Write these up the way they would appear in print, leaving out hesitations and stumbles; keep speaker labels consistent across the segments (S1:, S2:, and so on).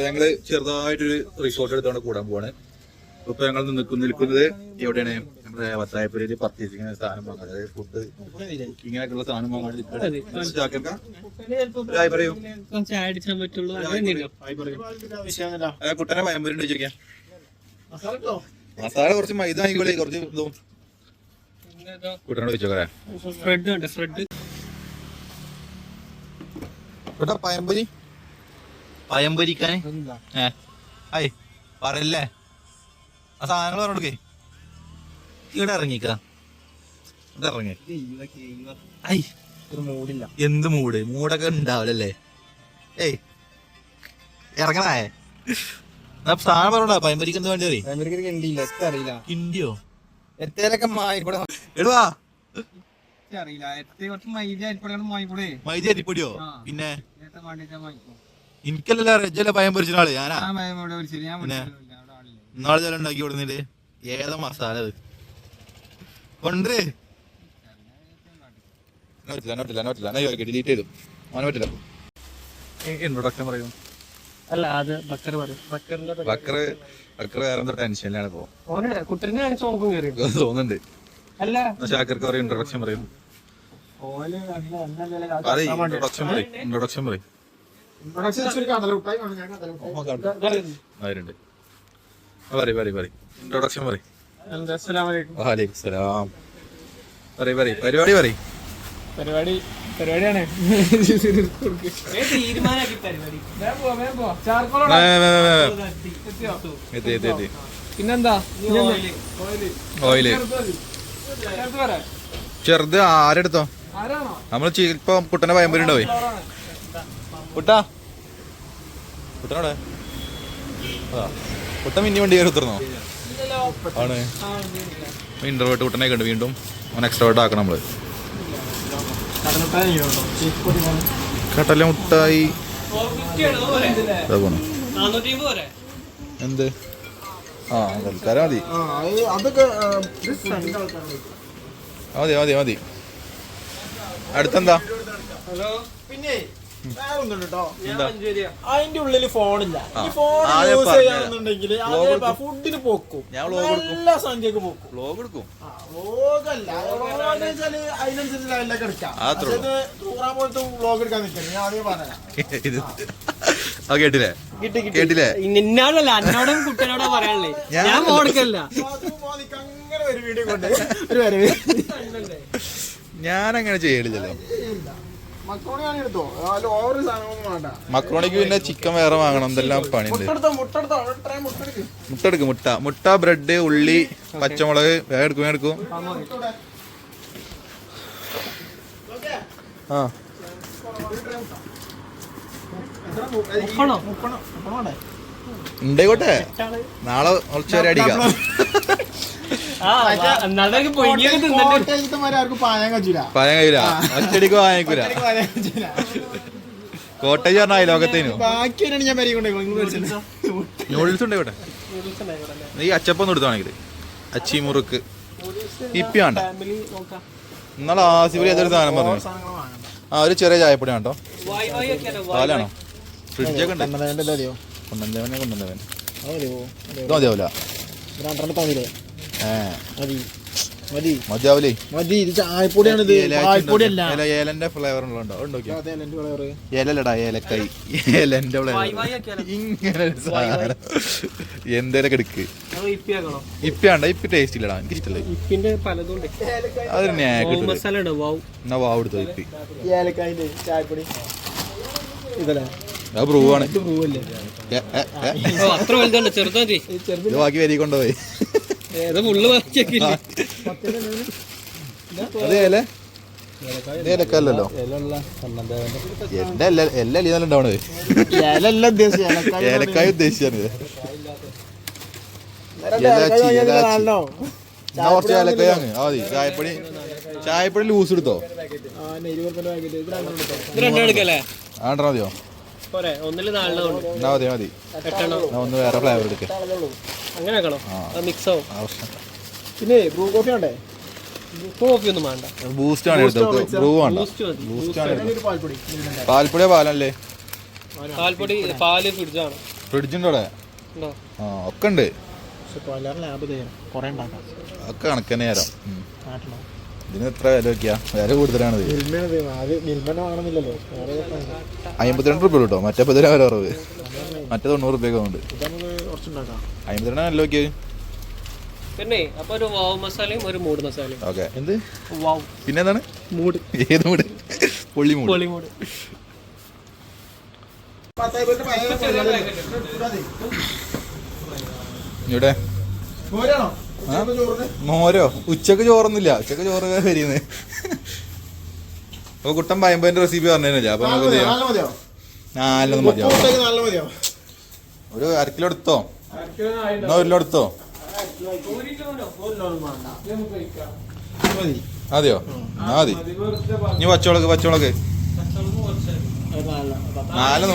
S1: ഞങ്ങള് ചെറുതായിട്ടൊരു റിസോർട്ട് എടുത്തോണ്ട് കൂടാൻ പോവാണ്. ഇപ്പൊ ഞങ്ങൾ നിൽക്കുന്നത് എവിടെയാണ്? നമ്മുടെ വത്തായപ്പുരയില് പർച്ചേസിങ് സാധനം വാങ്ങാൻ, അതായത് ഫുഡ് കുക്കിങ്ങിനായിട്ടുള്ള സാധനം വാങ്ങാൻ. കുട്ടനെ പയമ്പരുണ്ട് ചോദിക്കാം. മസാല കുറച്ച് മൈദ ആയിക്കോളെ, കുറച്ച് ഇതും കുട്ടനോട് ചോദിച്ചോക്കേ. പയമ്പരി പയമ്പരിക്കാനെ പറയല്ലേ ആ സാധനങ്ങൾ പറഞ്ഞോടക്കേ. ഇവിടെ ഇറങ്ങിക്ക, ഇവിടെ ഇറങ്ങി. എന്ത് മൂടൊക്കെ ഉണ്ടാവില്ലല്ലേ? ഏയ് ഇറങ്ങണേ. സാധനം പറഞ്ഞോടാ. പയമ്പരിക്ക് എന്ത് വേണ്ടി അറിയില്ല. ഇന്ത്യയോ എത്തേലൊക്കെ എടുവാ മൈദ അരിപ്പൊടിയോ? പിന്നെ എനിക്കല്ല റെജല്ല പയം പൊരിച്ച ആള് ഞാനാ. നാളെ ചില ഉണ്ടാക്കി കൊടുന്നിട്ട് ഏതാ മസാല അത് കൊണ്ടേ ഡിലീറ്റ് ചെയ്തു. അവനെ പറ്റില്ല. ഇൻട്രൊഡക്ഷൻ പറയൂ.
S2: അല്ല അത് ബക്കർ പറയും.
S1: ബക്കറ് വേറെ എന്തോ ടെൻഷനിലാണ് ഇപ്പൊ തോന്നുന്നുണ്ട്.
S2: അല്ല
S1: ഷാക്കർക്ക് പറയും. ഇൻട്രൊഡക്ഷൻ പറയും. ഇൻട്രൊഡക്ഷൻ പറയും. ഇൻട്രൊഡക്ഷൻ പറയും.
S2: പരിപാടിയാണ്. പിന്നെന്താ
S1: ഓയില് ചെറുത് ആരെടുത്തോ? നമ്മള് ഇപ്പൊ കുട്ടനെ പയമ്പരുണ്ടോ? കുട്ടനോടെ കുട്ടൻ മിന്നി വണ്ടി കയറി ഉത്തർന്നോ? ആണ് ഇൻട്രോവേർട്ട് കുട്ടനെ കണ്ട് വീണ്ടും എക്സ്ട്രോവേർട്ട് ആക്കണം നമ്മള്. കടല മുട്ടായി എന്ത്? ആ തൽക്കാലം മതി. മതി മതി. അടുത്തെന്താ?
S3: അതിന്റെ ഉള്ളില് ഫോണില്ല. ഈ ഫോൺ യൂസ് ചെയ്യാന്നുണ്ടെങ്കിൽ ഫുഡിന് പോക്കും, എല്ലാ സംഖ്യക്ക് പോക്കും.
S1: വ്ലോഗ് എടുക്കും.
S3: വ്ലോഗല്ല, അതിനനുസരിച്ച് ലെവലിലേക്ക് എടുക്കാം. ടൂറാൻ പോലത്തെ വ്ലോഗ് എടുക്കാൻ നിൽക്കുന്നത് ഞാൻ ആദ്യം പറയാം.
S1: കേട്ടില്ലേ? കേട്ടില്ലേ?
S2: നിന്നോടല്ല എന്നോടും കുട്ടനോടാ പറയാനുള്ളേ. ഞാൻ മോണിക്കല്ല.
S3: അങ്ങനെ ഒരു വീഡിയോ കൊണ്ട് ഒരു വരവ്
S1: ഞാനങ്ങനെ ചെയ്യലില്ലല്ലോ. മക്രോണിക്ക് പിന്നെ ചിക്കൻ വേറെ വാങ്ങണം. എന്തെല്ലാം പണിയുണ്ട്. മുട്ടെടുക്കും. മുട്ട ബ്രെഡ് ഉള്ളി പച്ചമുളക് വേഗം എടുക്കും. ആ ഉണ്ടായിക്കോട്ടെ. നാളെ കുറച്ച് വരെ അടിക്കാം. പായാൻ കഴിയൂല. ഒറ്റടിക്ക് വാങ്ങിക്കൂല. കോട്ടേജ് പറഞ്ഞ അയലോകത്തേനു നൂഡിൽസ് ഉണ്ടായിക്കോട്ടെ. ഈ അച്ചപ്പൊന്നും എടുത്താണെങ്കിൽ അച്ചി മുറുക്ക് ഇപ്പി വേണ്ട. എന്നാലും ആസിഫലി അതൊരു സാധനം പറഞ്ഞു. ആ ഒരു ചെറിയ ചായപ്പൊടി വേണ്ടോ? പാലാണോ? ഫ്രിഡ്ജൊക്കെ ഉണ്ട്. കൊണ്ടുവന്നവൻ മതിയാവൂല. മതിയാവൂലേ? ഏലന്റെ ഫ്ലേവർ ഉണ്ടോ? ഏലല്ലടാ ഏലക്കായി. ഏലന്റെ ഫ്ലേവർ ഇങ്ങനെ ഒരു സാധനം എന്തേലൊക്കെ എടുക്ക്. ഇപ്പിയാണ്ട. ഇപ്പി ടേസ്റ്റ് ഇല്ലടാ. എനിക്ക് ഇഷ്ടല്ലേ അതൊരു എന്നാ വാവ് എടുത്തോ ഇപ്പി. അത് ബ്രൂവാണ്. ബാക്കി വരി കൊണ്ടുപോയി. അതേലേ ഏലക്കല്ലോ. എന്റെ എല്ലാ നല്ല ഉണ്ടാവണത് ഏലക്കായ ഉദ്ദേശിച്ചാണ്. കുറച്ച് ഏലക്കായ വാങ്ങ്. മതി. ചായപ്പൊടി ലൂസ് എടുത്തോ? ആണ്ടാ മതിയോ? മതി മതി. ഒന്ന് വേറെ ഫ്ലേവർ എടുക്കാം.
S3: പിന്നെ ബ്രൂ കോഫി വേണ്ടേ?
S2: കോഫി ഒന്നും വേണ്ട.
S1: ബൂസ്റ്റ് ആണ് എടുത്തത്. ബ്രൂ വേണ്ട. പാൽപ്പൊടിയോ പാലല്ലേ?
S2: പാൽപ്പൊടി പാല് ഫ്രിഡ്ജാണ്.
S1: ഫ്രിഡ്ജുണ്ടോ അവിടെ?
S2: ഉണ്ടോ?
S1: ആ ഒക്കെ ഉണ്ട്.
S3: പക്ഷെ കൊല്ലം ലാഭ് തരും കുറേ ഉണ്ടാക്കാം.
S1: ഒക്കെ കണക്കന്നെ തരാം.
S3: നാട്ടിലോ
S1: ഇതിന് എത്ര വില വെക്കുക? വില കൂടുതലാണത്.
S3: മിൽമനെ വാങ്ങണമെന്നില്ലല്ലോ.
S1: 52 രൂപ കേട്ടോ. മറ്റേ 10 വില കുറവ്. മറ്റേ 90 രൂപയൊക്കെ ഉണ്ട്.
S3: ഇത് നമുക്ക് കുറച്ചുണ്ടാക്കാം.
S1: 52 നല്ല നോക്കിയത്.
S2: പിന്നെ അപ്പൊ ഒരു വാവ് മസാലയും ഒരു മൂട് മസാലയും.
S1: ഓക്കെ. എന്ത്
S2: വാവ്
S1: പിന്നെ എന്താണ്
S2: മൂട്?
S1: ഏത് മൂട്? പൊള്ളി മൂട്.
S2: പൊളി മൂട്.
S1: ഇവിടെ മോരോ? ഉച്ചക്ക് ചോറൊന്നുമില്ല. ഉച്ചക്ക് ചോറ് വരിയുന്നത്. അപ്പൊ കുട്ടൻ പയമ്പതിന്റെ റെസിപ്പി പറഞ്ഞില്ല. അപ്പൊ നമുക്ക് ചെയ്യാം. 4 മതിയോ? ഒരു 1/2 കിലോ എടുത്തോ? എന്നാ 1 കിലോ എടുത്തോ? അതെയോ? മതി. ഇനി പച്ചമുളക് 4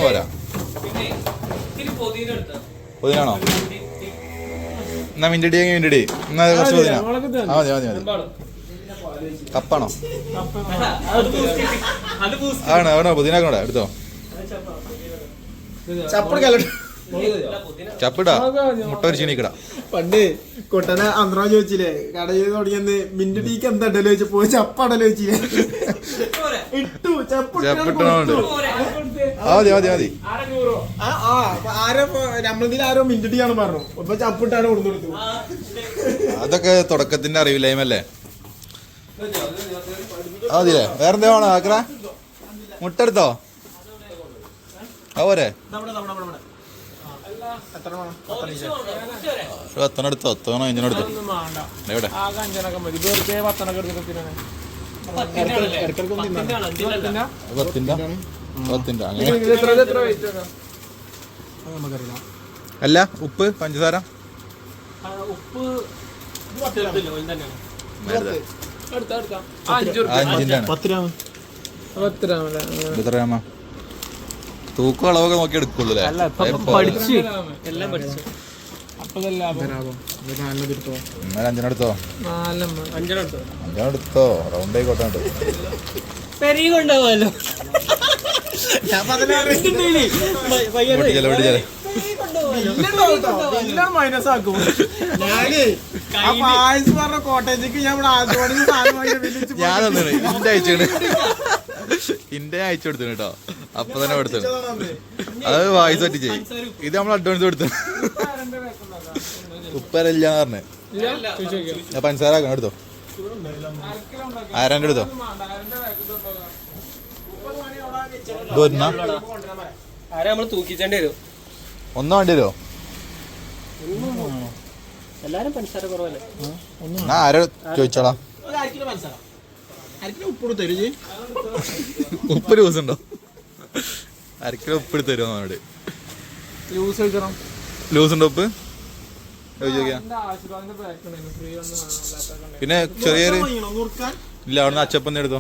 S1: പോരാ. പുതിനാണോ? എന്നാ മിൻറ്റടി എന്നാ കുറച്ച് പുതിന. മതി. കപ്പാണോ? ആണോ പുതിന കൂടെ എടുത്തോ. ചപ്പിടാ മുട്ട ഒരു ചീനിക്കടാ.
S3: പണ്ട് കുട്ടനെ അന്ത്രോ ചോദിച്ചില്ലേ കടയിൽ തുടങ്ങിയെന്ന് മിന്റ് ടീക്ക് എന്താ ഇടല് ചോദിച്ചപ്പോ ചപ്പടല് ചോദിച്ചില്ലേ ഇട്ടു
S1: ചപ്പിട്ടോണ്ട്. മതി.
S3: ആരോ നമ്മളതിൽ ആരോ മിന്റ് ടീ ആണ് പറഞ്ഞു. ഇപ്പൊ ചപ്പിട്ടാണ് കൊടുത്തു.
S1: അതൊക്കെ തുടക്കത്തിന്റെ അറിവില്ലായ്മല്ലേ. മതിയല്ലേ? വേറെന്താ വേണോ? ആക്ര മുട്ട എടുത്തോ? പോരെ? 10 എടുത്തോ? 10 എടുത്തോ? എവിടെ? 10 അല്ല ഉപ്പ് പഞ്ചസാര
S2: ഉപ്പ്
S1: 10 ഗ്രാമ തൂക്കം അളവൊക്കെ നോക്കി എടുക്കുള്ളൂ.
S2: പഠിച്ചു എല്ലാം പഠിച്ചു.
S1: എന്നാലും 5 എടുത്തോ? 5 എടുത്തോ? റൗണ്ട് ആയിക്കോട്ടെ.
S2: പെരി കൊണ്ടുപോകാലോ.
S3: മൈനസ് ആക്കും. പറഞ്ഞ കോട്ടേജ്
S1: ഞാൻ ഇന്റെ അയച്ചു കൊടുത്തു കേട്ടോ. അപ്പൊ തന്നെ കൊടുത്തു. അത് വായിസ് പറ്റിച്ചേ. ഇത് നമ്മൾ അഡ്വാൻസ് കൊടുത്തു. ഉപ്പരല്ലാന്ന് പറഞ്ഞേ. പഞ്ചസാര ആക്കണം. എടുത്തോ? 1000 എടുത്തോ?
S2: നമ്മള് തൂക്കിച്ചേണ്ടി വരും.
S1: ഒന്നും വേണ്ടി വരുമോ?
S2: എല്ലാരും പഞ്ചസാര കുറവല്ലേ?
S1: ഞാൻ ആരോ ചോദിച്ചോളാം. ഉപ്പ് ലൂസ് ഉണ്ടോ? 1/2 കിലോ ഉപ്പ് എടുത്ത് തരുമോ? അവനോട് ലൂസ് ഉണ്ടോ ഉപ്പ്? പിന്നെ ചെറിയൊരു ഇല്ല. അവിടുന്ന് അച്ചപ്പം എടുത്തോ?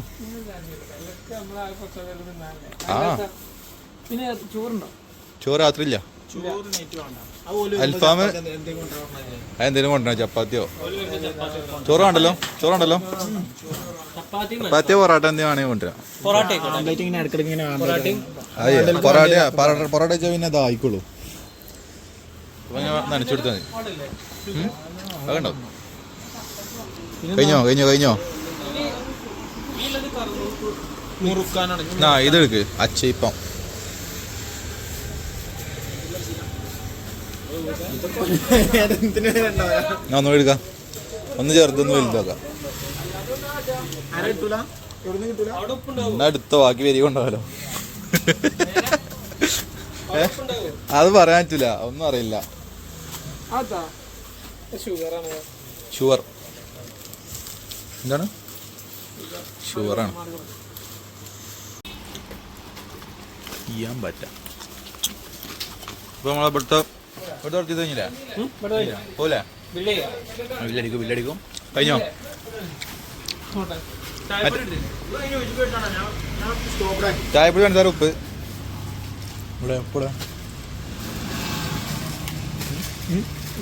S2: പിന്നെ ചോറുണ്ടോ?
S1: ചോറ് രാത്രി ഇല്ല. അൽഫാമ് അതെന്തേലും കൊണ്ടുവരണോ? ചപ്പാത്തിയോ? ചോറുണ്ടല്ലോ. ചപ്പാത്തിയോ പൊറോട്ട എന്തെങ്കിലും വേണമെങ്കിൽ കൊണ്ടുവരാം. പൊറോട്ട വെച്ചാൽ പിന്നെ അതായിക്കോളൂ. അപ്പൊ ഞാൻ നനച്ചെടുത്താൽ മതി. അതുണ്ടോ? കഴിഞ്ഞോ? ഇതെടുക്ക്. അച്ചയിപ്പം ഞാൻ ഒന്നും എടുക്കാം. ഒന്ന് ചേർത്തൊന്ന് വലുതാക്കാം. എന്നാ എടുത്തോ? ബാക്കി വരി കൊണ്ടാവല്ലോ. അത് പറയാൻ പറ്റില്ല. ഒന്നും അറിയില്ല. ഷുഗർ എന്താണ്? ഷുഗറാണ്. ചെയ്യാൻ പറ്റാം. ഇപ്പൊ നമ്മളെ ഇവിടുത്തെ നിർത്തി കഴിഞ്ഞില്ലേ? പോലെ ബില്ലടിക്കും. കഴിഞ്ഞോ? ചായപ്പൊടി വേണ്ട സാർ. ഉപ്പ് ഇവിടെ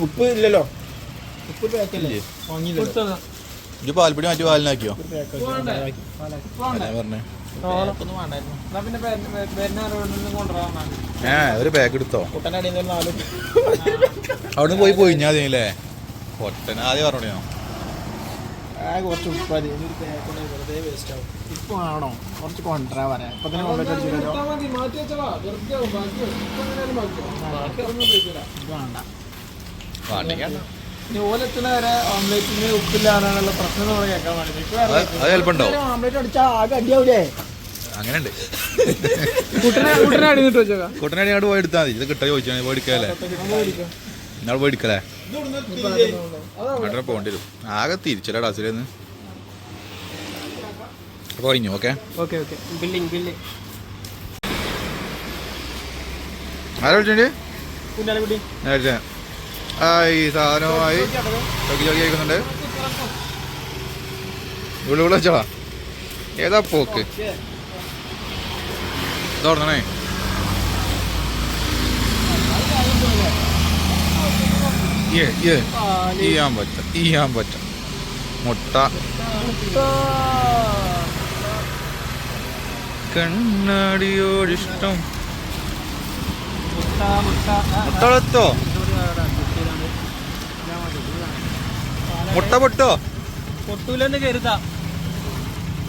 S3: ഉപ്പ് ഇല്ലല്ലോ.
S1: ഇത് പാൽപ്പൊടി മാറ്റി പാലിനാക്കിയോ? പറഞ്ഞേ ഒരു ബാഗ് എടുത്തോ
S3: കുട്ടൻ്റെ അടിയിൽ നിന്ന് 4
S1: അവിടെ പോയി പോയിഞ്ഞാതില്ലേ പൊട്ടൻ ആദ്യം പറഞ്ഞോ
S3: കുറച്ച് ഉപ്പാതി വെറുതെ വേസ്റ്റ് ആവും ഇപ്പൊ ആണോ കുറച്ച് കൊണ്ടുവരാ പറയാം ഇപ്പൊ തന്നെ കൊണ്ടിട്ട് അടിച്ചില്ലല്ലോ
S1: വേണ്ട
S3: ഓലെത്തുന്ന വരെ ഓംലേറ്റിന് ഉപ്പില്ലാന്നുള്ള പ്രശ്നം നമ്മൾ കേൾക്കാൻ
S1: അത് ചിലപ്പുണ്ടോ
S3: ഓംലേറ്റ് അടിച്ചാൽ ആകെ അടിയാവൂലേ
S1: അങ്ങനെയുണ്ട്
S3: കുട്ടനെ അടിഞ്ഞിട്ട് വെച്ചേക്കാം
S1: കുട്ടനടി അങ്ങോട്ട് പോയി എടുത്താൽ മതി ഇത് കിട്ടാൻ ചോദിച്ചാൽ പോയി എടുക്കാല്ലേ നിങ്ങൾ പോയി എടുക്കലേ അങ്ങോട്ട് പോകേണ്ടി വരും ആകെ തിരിച്ചല്ല ഡാസിലെന്ന് അപ്പോൾ കഴിഞ്ഞു ഓക്കെ ആരാ വിളിച്ചേ ഈ സാധനവുമായി ചോക്കി ചോക്കി കഴിക്കുന്നുണ്ട് ഇവിടെ വെച്ചോളാ ഏതാ പോക്ക് ഇതോടണേ ചെയ്യാൻ പറ്റും മുട്ട കണ്ണാടിയോടിഷ്ടം മുട്ടളത്തോ മുട്ട പൊട്ടോ
S2: പൊട്ടൂലെന്ന് കരുതാ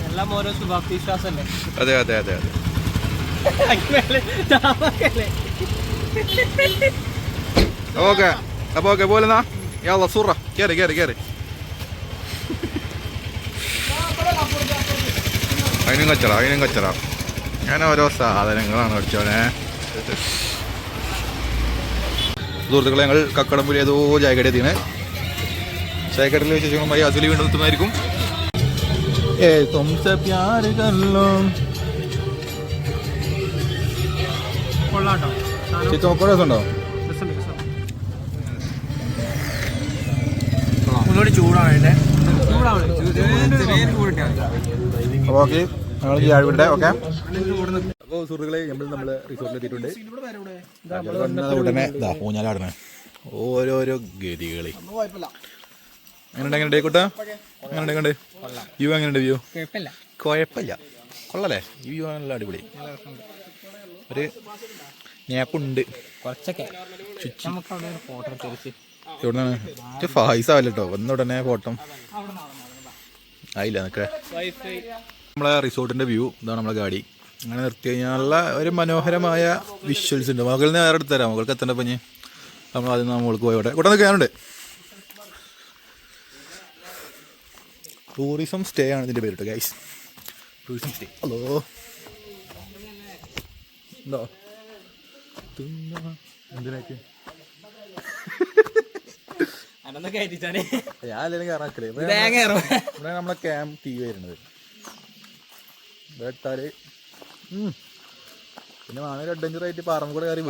S2: എല്ലാം ഓരോ ശുഭാപ്തി വിശ്വാസല്ലേ
S1: അതെ അതെ അതെ അതെ ഓക്കെ അപ്പൊ ഓക്കെ പോലെന്നാ യാ സൂറ കേറി കേറി കേറി അതിനും കച്ചറ അങ്ങനെ ഓരോ സാധനങ്ങളാണ് അടിച്ചോനെ സുഹൃത്തുക്കളെ ഞങ്ങൾ കക്കടമ്പുരി ഏതോ ചായക്കട എത്തിയാണ് ചായക്കടയിൽ വിശേഷങ്ങളുമായി അസുലി വീണ്ടും എത്തുന്നതായിരിക്കും തുംസെ പ്യാർ കല്ലോ ചോക്കോടെ രസമുണ്ടോ
S3: ചൂടാണ്
S1: ഓക്കെ ഞങ്ങൾ ചായവിടെ ഓക്കെ അപ്പോൾ സുഹൃത്തുക്കളെ നമ്മൾ റിസോർട്ടിൽ എത്തിയിട്ടുണ്ട് ഉടനെ ഊഞ്ഞാലാടണേ ഓരോരോ ഗതികളെ എങ്ങനെയുണ്ട് കൂട്ടാ എങ്ങനെയുണ്ട് വ്യൂ എങ്ങനെയുണ്ട് വ്യൂ കുഴപ്പമില്ല കൊള്ളല്ലേ ഈ വ്യൂ നല്ല അടിപൊളി ഒരു ഞാപ്പുണ്ട്
S2: കുറച്ചൊക്കെ
S1: എവിടുന്നാണ് ഫായിസ് ആവില്ല കേട്ടോ വന്ന ഉടനെ ഫോട്ടോ ആയില്ല നിൽക്കേ നമ്മളെ റിസോർട്ടിൻ്റെ വ്യൂ ഇതാണ് നമ്മളെ ഗാഡി അങ്ങനെ നിർത്തി കഴിഞ്ഞാലുള്ള ഒരു മനോഹരമായ വിഷ്വൽസ് ഉണ്ട് മകളിൽ നിന്ന് വേറെ എടുത്ത് തരാം മകൾക്ക് എത്തേണ്ട പഞ്ഞ് നമ്മൾ ആദ്യം നമ്മൾക്ക് പോയോട്ടെ കൂടെ നിൽക്കാനുണ്ട് ടൂറിസം സ്റ്റേ ആണ് ഇതിൻ്റെ പേര് കേട്ടോ ഗൈസ് ടൂറിസം സ്റ്റേ ഹലോ എന്തോ എന്തിനൊക്കെ ഞാനെല്ലാം കയറാക്കലേ ഇവിടെ നമ്മളെ ക്യാമ്പ് ടീ വരുന്നത് ഇട്ടാല് പിന്നെ വേണമെങ്കിൽ അഡ്വഞ്ചർ ആയിട്ട് പാറമൂടെ കയറി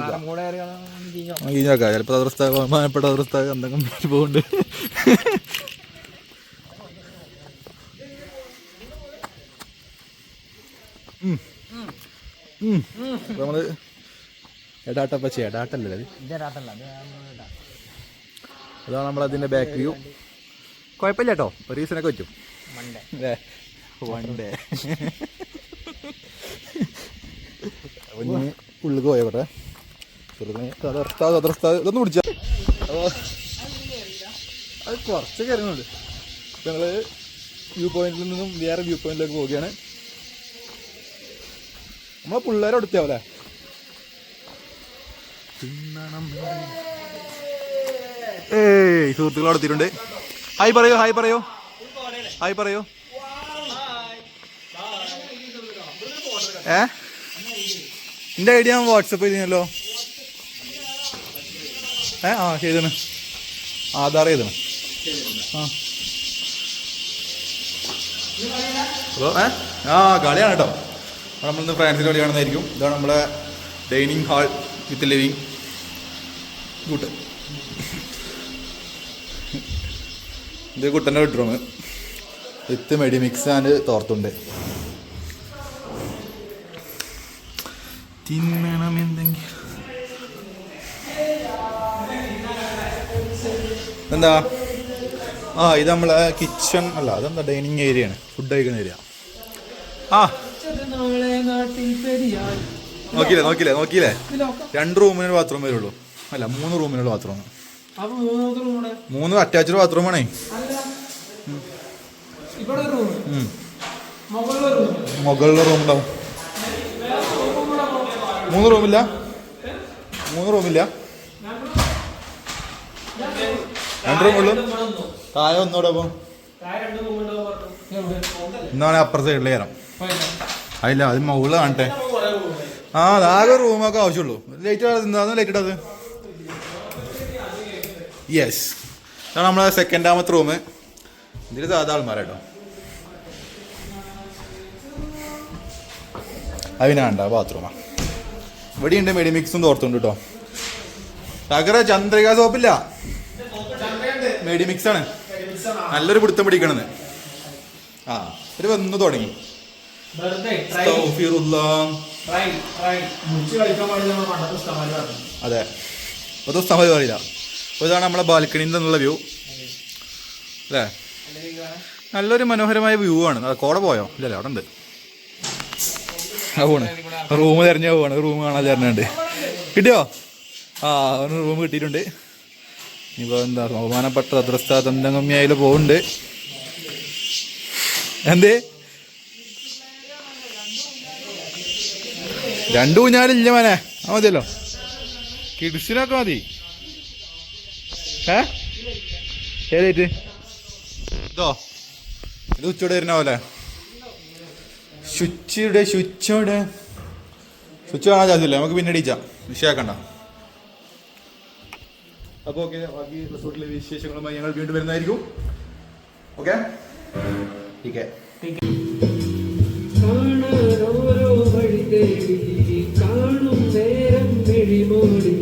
S1: കഴിഞ്ഞാൽ ചിലപ്പോൾ ബഹുമാനപ്പെട്ട അവസ്ഥ എന്തെങ്കിലും പോകുന്നുണ്ട് നമ്മള് എടാട്ടപ്പച്ച എടാട്ടല്ലേ അതാണ് നമ്മളതിൻ്റെ ബാക്ക് വ്യൂ കുഴപ്പമില്ല കേട്ടോ ഒരു ദിവസമൊക്കെ പറ്റും വണ്ടേ അപ്പം ഞാൻ ഉള്ളിൽ പോയോട്ടെ ഇതൊന്നും പിടിച്ച അത് കുറച്ച് കാര്യങ്ങളുണ്ട് ഞങ്ങൾ വ്യൂ പോയിന്റിൽ നിന്നും വേറെ വ്യൂ പോയിന്റിലേക്ക് പോവുകയാണ് നമ്മളെ പിള്ളേരെ അടുത്താവല്ലേ ഏയ് സുഹൃത്തുക്കൾ അടുത്തിട്ടുണ്ട് ഹായ് പറയോ ഹായ് പറയോ ഹായ് പറയോ എൻ്റെ ഐഡിയ ഞാൻ വാട്സപ്പ് ചെയ്തിരുന്നല്ലോ ആ ചെയ്താണ് ആധാർ ചെയ്താണ് ആ കളിയാണ് കേട്ടോ നമ്മളിന്ന് ഫ്രാൻസിൽ കളി കാണുന്നതായിരിക്കും ഇതാണ് നമ്മുടെ ഡൈനിങ് ഹാൾ വിത്ത് ലിവിങ് കൂട്ട് ഇത് കുട്ടൻ്റെ ബെഡ്റൂം വിത്ത് മെഡി മിക്സ് ആൻഡ് തോർത്തുണ്ട് തിന്നണം എന്തെങ്കിലും എന്താ ഇത് നമ്മളെ കിച്ചൺ അല്ല അതെന്താ ഡൈനിങ് ഏരിയ ആണ് ഫുഡ് കഴിക്കുന്ന ഏരിയ നോക്കിയില്ലേ 2 റൂമിനൊരു ബാത്റൂം വരുള്ളൂ. അല്ല 3 റൂമിനുള്ള ബാത്റൂം. 3 അറ്റാച്ച്ഡ് ബാത്റൂം ആണേ. മുകളിലെ റൂം ഉണ്ടാവും. 3 റൂമില്ല. 2 റൂമുള്ളൂ. താഴെ ഒന്നൂടെ അപ്പം എന്നാണ് അപ്പുറത്തെ സൈഡിൽ കയറാം. അതില്ല, അത് മുകളിൽ കാണട്ടെ. ആകെ റൂമൊക്കെ ആവശ്യമുള്ളൂ. ലൈറ്റ് എന്താന്ന് ലൈറ്റ് ഇട്ടത്. യെസ്, ഇതാണ് നമ്മളെ സെക്കൻഡാമത്തെ റൂം. ഇതിൽ സാധാ ആൾമാരാട്ടോ. അതിനാണ്ട ബാത്റൂമാ. ഇവിടെ ഉണ്ട് മെഡിമിക്സും തോർത്തുണ്ട് കേട്ടോ. തകര ചന്ദ്രിക സോപ്പില്ല, മെഡിമിക്സ് ആണ്. നല്ലൊരു പിടുത്തം പിടിക്കണെന്ന്. ഒരു വന്നു തുടങ്ങി. അതെ, അത് സ്ഥലം പറയില്ല. അപ്പോൾ ഇതാണ് നമ്മളെ ബാൽക്കണിയിൽ നിന്നുള്ള വ്യൂ അല്ലേ. നല്ലൊരു മനോഹരമായ വ്യൂ ആണ്. കോട പോയോ? ഇല്ലല്ലോ, അവിടെ ഉണ്ട്. പോണ് റൂം തിരഞ്ഞ പോവാണ്. റൂം കാണാൻ തരണുണ്ട്. കിട്ടിയോ? അവന് റൂം കിട്ടിയിട്ടുണ്ട്. ഇനിയിപ്പോൾ എന്താ ബഹുമാനപ്പെട്ട അദ്രസ്ഥ തന്തങ്ങമ്മിയായാൽ പോകുന്നുണ്ട്. എന്തേ 2 ഊഞ്ഞാലില്ല മോനെ. മതിയല്ലോ, കിഡ്സിനൊക്കെ മതി. ഏതായിട്ട് ഇതോ, ഇത് ഉച്ചയോടെ വരുന്ന പോലെ. സ്വിച്ച് കാണാൻ ചാൻസില്ല. നമുക്ക് പിന്നെ അടിച്ചാം, വിഷയാക്കണ്ട. അപ്പോൾ ഓക്കെ, ബാക്കി റിസോർട്ടിലെ വിശേഷങ്ങളുമായി ഞങ്ങൾ വീണ്ടും വരുന്നതായിരിക്കും. ഓക്കെ, ടീക്കേ. കാണും നേരം പിടിമോടി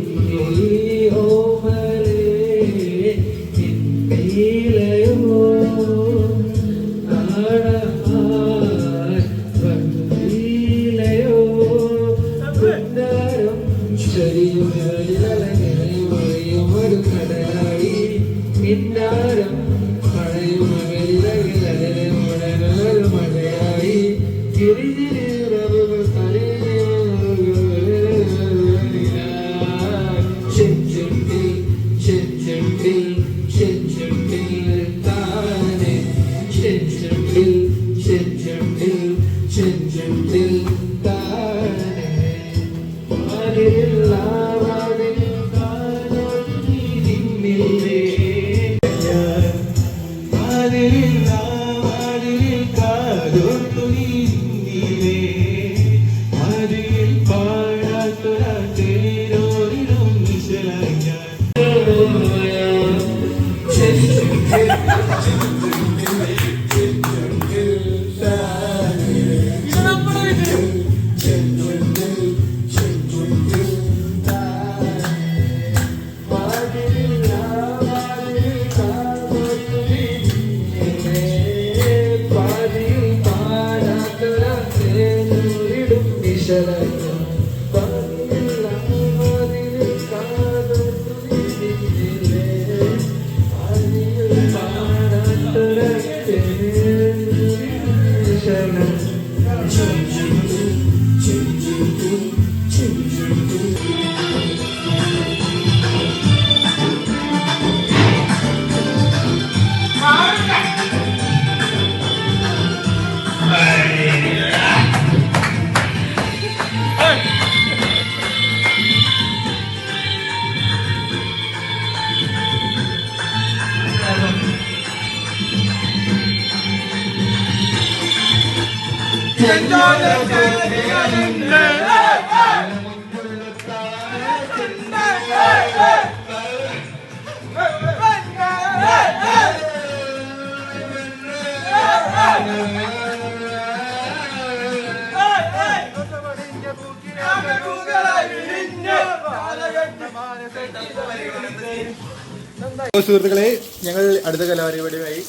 S1: സുഹൃത്തുക്കളെ, ഞങ്ങൾ അടുത്ത കലാപരിപാടിയുമായി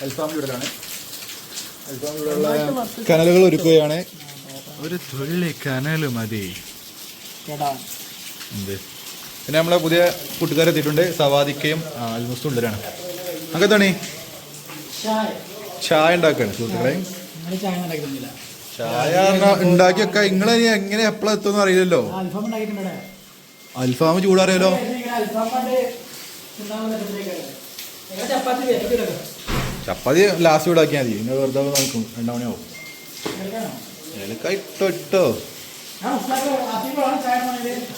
S1: അൽഫാമിലൂടെയാണ്. അൽഫാമിലൂടെയുള്ള കനലുകൾ ഒരുക്കുകയാണ്. ഒരു തുള്ളി കനൽ മതി. എന്ത് പിന്നെ നമ്മളെ പുതിയ കൂട്ടുകാരെത്തിയിട്ടുണ്ട്. സവാദിക്കയും അൽമുസ്തും ഉള്ളവരാണ്. അങ്ങനത്താണ് ചായ ഉണ്ടാക്കുകയാണ് സുഹൃത്തുക്കളെ. ചായ ഉണ്ടാക്കിയൊക്കെ നിങ്ങളെ എങ്ങനെ എപ്പോഴാ എത്തുമെന്ന് അറിയില്ലല്ലോ. അൽഫാം ചൂടാറിയാലോ. ചപ്പാത്തി ലാസ്റ്റ് ചൂടാക്കിയാൽ മതി. നിങ്ങൾ വെറുതെ നോക്കും 2 മണിയാവും. ഇട്ടോ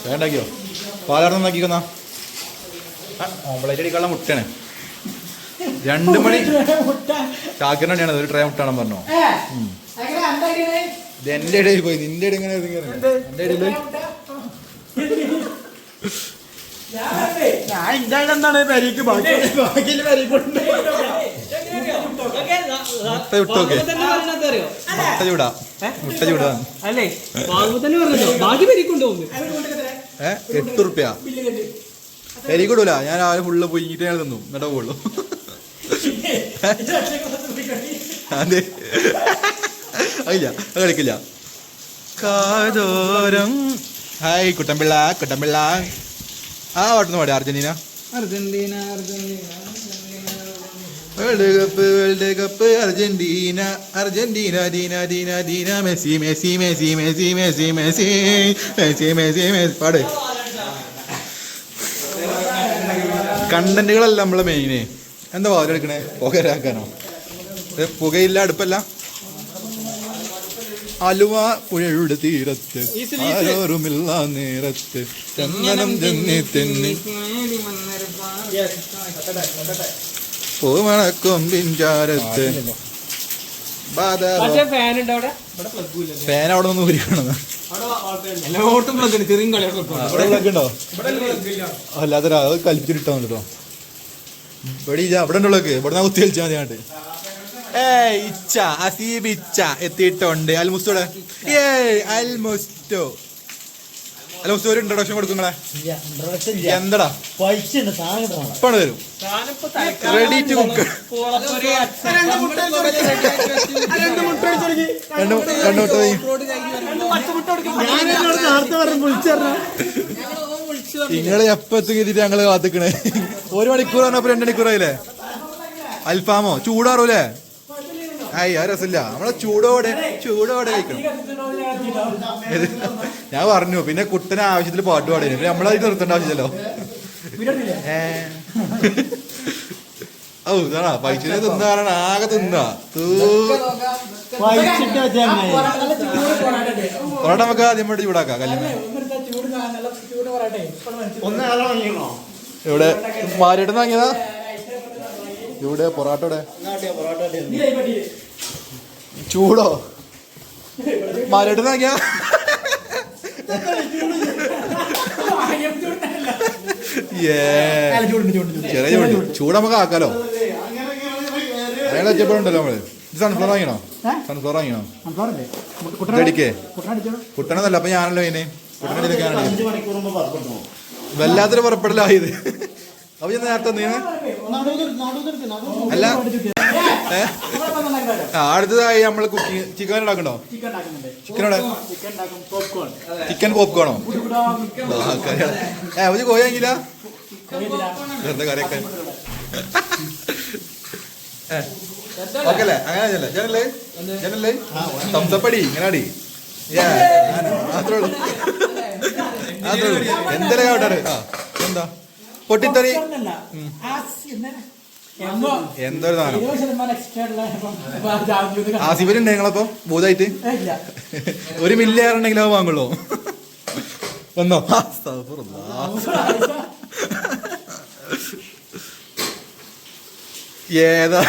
S1: വേണ്ടാക്കിയോ പാലാർന്ന് നോക്കിക്കൊന്നാ. ഓംപ്ലേറ്റ് അടിക്കാനുള്ള മുട്ടയാണ്. 2 മണി ചാക്കിന് വേണ്ടിയാണ് ഒരു ട്രേ മുട്ടാണെന്ന് പറഞ്ഞോ. ഇത് എന്റെ ഇടയിൽ പോയി നിന്റെ ഇടയിൽ ഇങ്ങനെ എന്റെ ഇടയിൽ
S3: എന്താണ് പരിക്ക് ബാക്കി
S1: മുട്ട വിട്ടോക്കെ. മുട്ട ചൂടാ മുട്ട ചൂടാ.
S2: അല്ലേ തന്നെ പറഞ്ഞോ ബാക്കി പരിക്കൊണ്ടുപോകുന്നു.
S1: 8 റുപ്യ പെരി കൊടുല. ഞാൻ രാവിലെ ഫുള്ള് പൊയ്യിട്ട് ഞാൻ തന്നു എന്നിട്ടേ പോകുള്ളൂ. അതെ അതില്ല അത് കളിക്കില്ല. കാതോരം ഹായ് കുട്ടമ്പിള്ള കുട്ടമ്പിള്ള. ആ പാട്ടുന്നു പാടി Argentina world cup Argentina Argentina ദീന ദീന ദീന Messi Messi Messi Messi Messi Messi Messi Messi Messi പാട്. കണ്ടന്റുകളല്ല നമ്മളെ മെയിന്. എന്താ വാതിലെടുക്കണേ പുകരാക്കാനോ? പുകയില്ല അടുപ്പല്ല. അലുവ പുഴയുടെ തീരത്ത് ആരോരുമില്ല നേരത്ത് ചന്ദനം തെന്നി തെന്നി പൂമണക്കൊമ്പിൻ ചാരത്ത്. ഫാൻ അവിടെ നിന്ന് ഊരിക്കണോ? അല്ലാതെ അത് കൽപ്പിച്ചിട്ടാ കേട്ടോ. ഇവിടെ ഇവിടെ ഉള്ളൊക്കെ ഇവിടെ നിന്ന് കുത്തി കളിച്ചാൽ മതി. ഇച്ച അസീബ് ഇച്ച എത്തിയിട്ടുണ്ട്. അൽമുസ്റ്റോടെ അൽമുസ്റ്റോ അൽമുസ്റ്റോ ഒരു ഇൻട്രൊഡക്ഷൻ കൊടുക്കുങ്ങളെ. എന്താടാ ഇപ്പാണ് തരും. Ready to cook. നിങ്ങള് എപ്പ എത്തിക്കിട്ട് ഞങ്ങള് കാത്തിക്കണേ. 1 മണിക്കൂർ പറഞ്ഞപ്പോ 2 മണിക്കൂറായില്ലേ. അൽഫാമോ ചൂടാറൂലേ? ആയി ആ രസമില്ല. നമ്മളെ ചൂടോടെ കഴിക്കണം. ഞാൻ പറഞ്ഞു പിന്നെ കുട്ടന് ആവശ്യത്തിൽ പാട്ട് പാടില്ല. പിന്നെ നമ്മളത് നിർത്തേണ്ട ആവശ്യമില്ലല്ലോ. ഓ ഇതാണോ പൈസ തിന്നാറാണ് ആകെ തിന്നാ പൊറോട്ട നമുക്ക് ആദ്യം വേണ്ടി ചൂടാക്കാം. കല്യാണം ഇവിടെ മാരിട്ട് വാങ്ങിയതാ. ഇവിടെ പൊറോട്ടയുടെ ചൂടോ മാരിട്ട് വാങ്ങിയ ചെറിയ ചൂട് നമുക്ക് ആക്കാലോ. അയാൾ വെച്ചപ്പോഴുണ്ടല്ലോ നമ്മള്. ഇത് സൺഫ്ലവർ വാങ്ങിയണോ? സൺഫ്ലവർ വാങ്ങിയണോ? അടിക്കേ കുട്ടണതല്ല. അപ്പൊ ഞാനല്ലോ ഇതിന് കുട്ടണ വല്ലാത്തൊരു പുറപ്പെടലായത്. അപ്പൊ ഞാൻ നേരത്തെ അല്ല അടുത്തതായി നമ്മള് കുക്കിങ് ചിക്കൻ ഉണ്ടാക്കണ്ടോ? ചിക്കൻ പോപ്കോണോ? ഒരു കോയെങ്കില എന്താ കറിയൊക്കെ ഓക്കെ അല്ലേ? അങ്ങനെ ജനല്ലേ ജനല്ലേ തംസപ്പടി ഇങ്ങനെ അടി മാത്രേ ഉള്ളൂ. എന്തെല്ലാം കേട്ടാറ്. എന്താ പൊട്ടിത്തെറി എന്തൊരു സാധനം. ആസിഫിലുണ്ട് ഞങ്ങളപ്പോ ഭൂതായിട്ട് 1 മില്യൺ ഉണ്ടെങ്കിലും അത് വാങ്ങുള്ളൂ. വന്നോ ഏതാ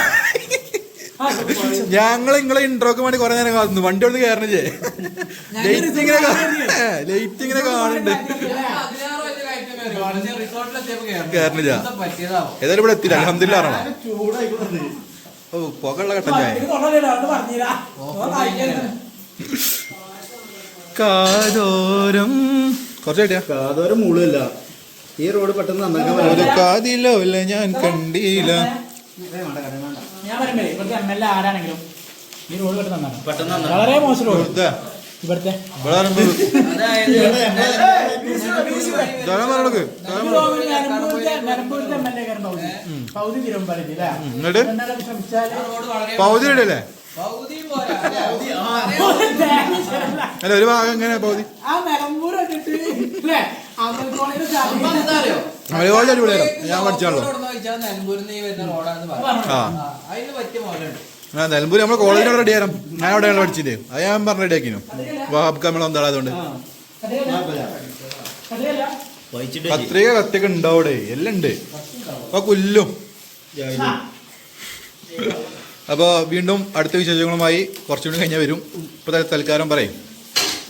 S1: ഞങ്ങൾ നിങ്ങളെ ഇൻട്രോക്ക് വേണ്ടി കുറെ നേരം കാത്തുന്നു. വണ്ടി കൊണ്ട് കയറണില്ലേ? ലൈറ്റ് ഇങ്ങനെ കാണുന്നുണ്ട്. കയറണില്ല. ഏതായാലും ഇവിടെ എത്തില്ല. അൽഹംദുലില്ലാ. ഓ പുകയുള്ള കട്ടൻ ചായ. കാതോരം കുറച്ചായിട്ടാ കാതോരം മൂളില്ല. ഈ റോഡ് പെട്ടെന്ന് ഒരു കാതിലോ ഇല്ല ഞാൻ കണ്ടില്ല.
S2: ആരാണെങ്കിലും ഈ റോഡ് പെട്ടെന്ന് വളരെ മോശം റോഡ് ഇവിടുത്തെ.
S1: പൗതി ഇടല്ലേ? അല്ല ഒരു ഭാഗം എങ്ങനെ പകുതി
S2: ആ നിലമ്പൂർ ഇട്ടിട്ട് ഇല്ലേ അമൽക്കോണിന്റെ ചാടി
S1: മലയാളം അടിപൊളിയായിരുന്നു ഞാൻ പഠിച്ചാണല്ലോ ആ നിലമ്പൂർ നമ്മളെ കോളേജിനോട് റെഡി ആയിരുന്നു ഞാൻ അവിടെയാണ് പഠിച്ചില്ലേ അത് ഞാൻ പറഞ്ഞ റെഡി ആക്കിനു വാഹബ് കമൽ എന്താളായതുകൊണ്ട് പത്രിക കത്തിയൊക്കെ ഉണ്ടോ അവിടെ എല്ലാം ഉണ്ട് അപ്പൊ കൊല്ലും. അപ്പൊ വീണ്ടും അടുത്ത വിശേഷങ്ങളുമായി കുറച്ചുകൂടി കഴിഞ്ഞാൽ വരും. ഇപ്പൊ തൽക്കാലം പറയും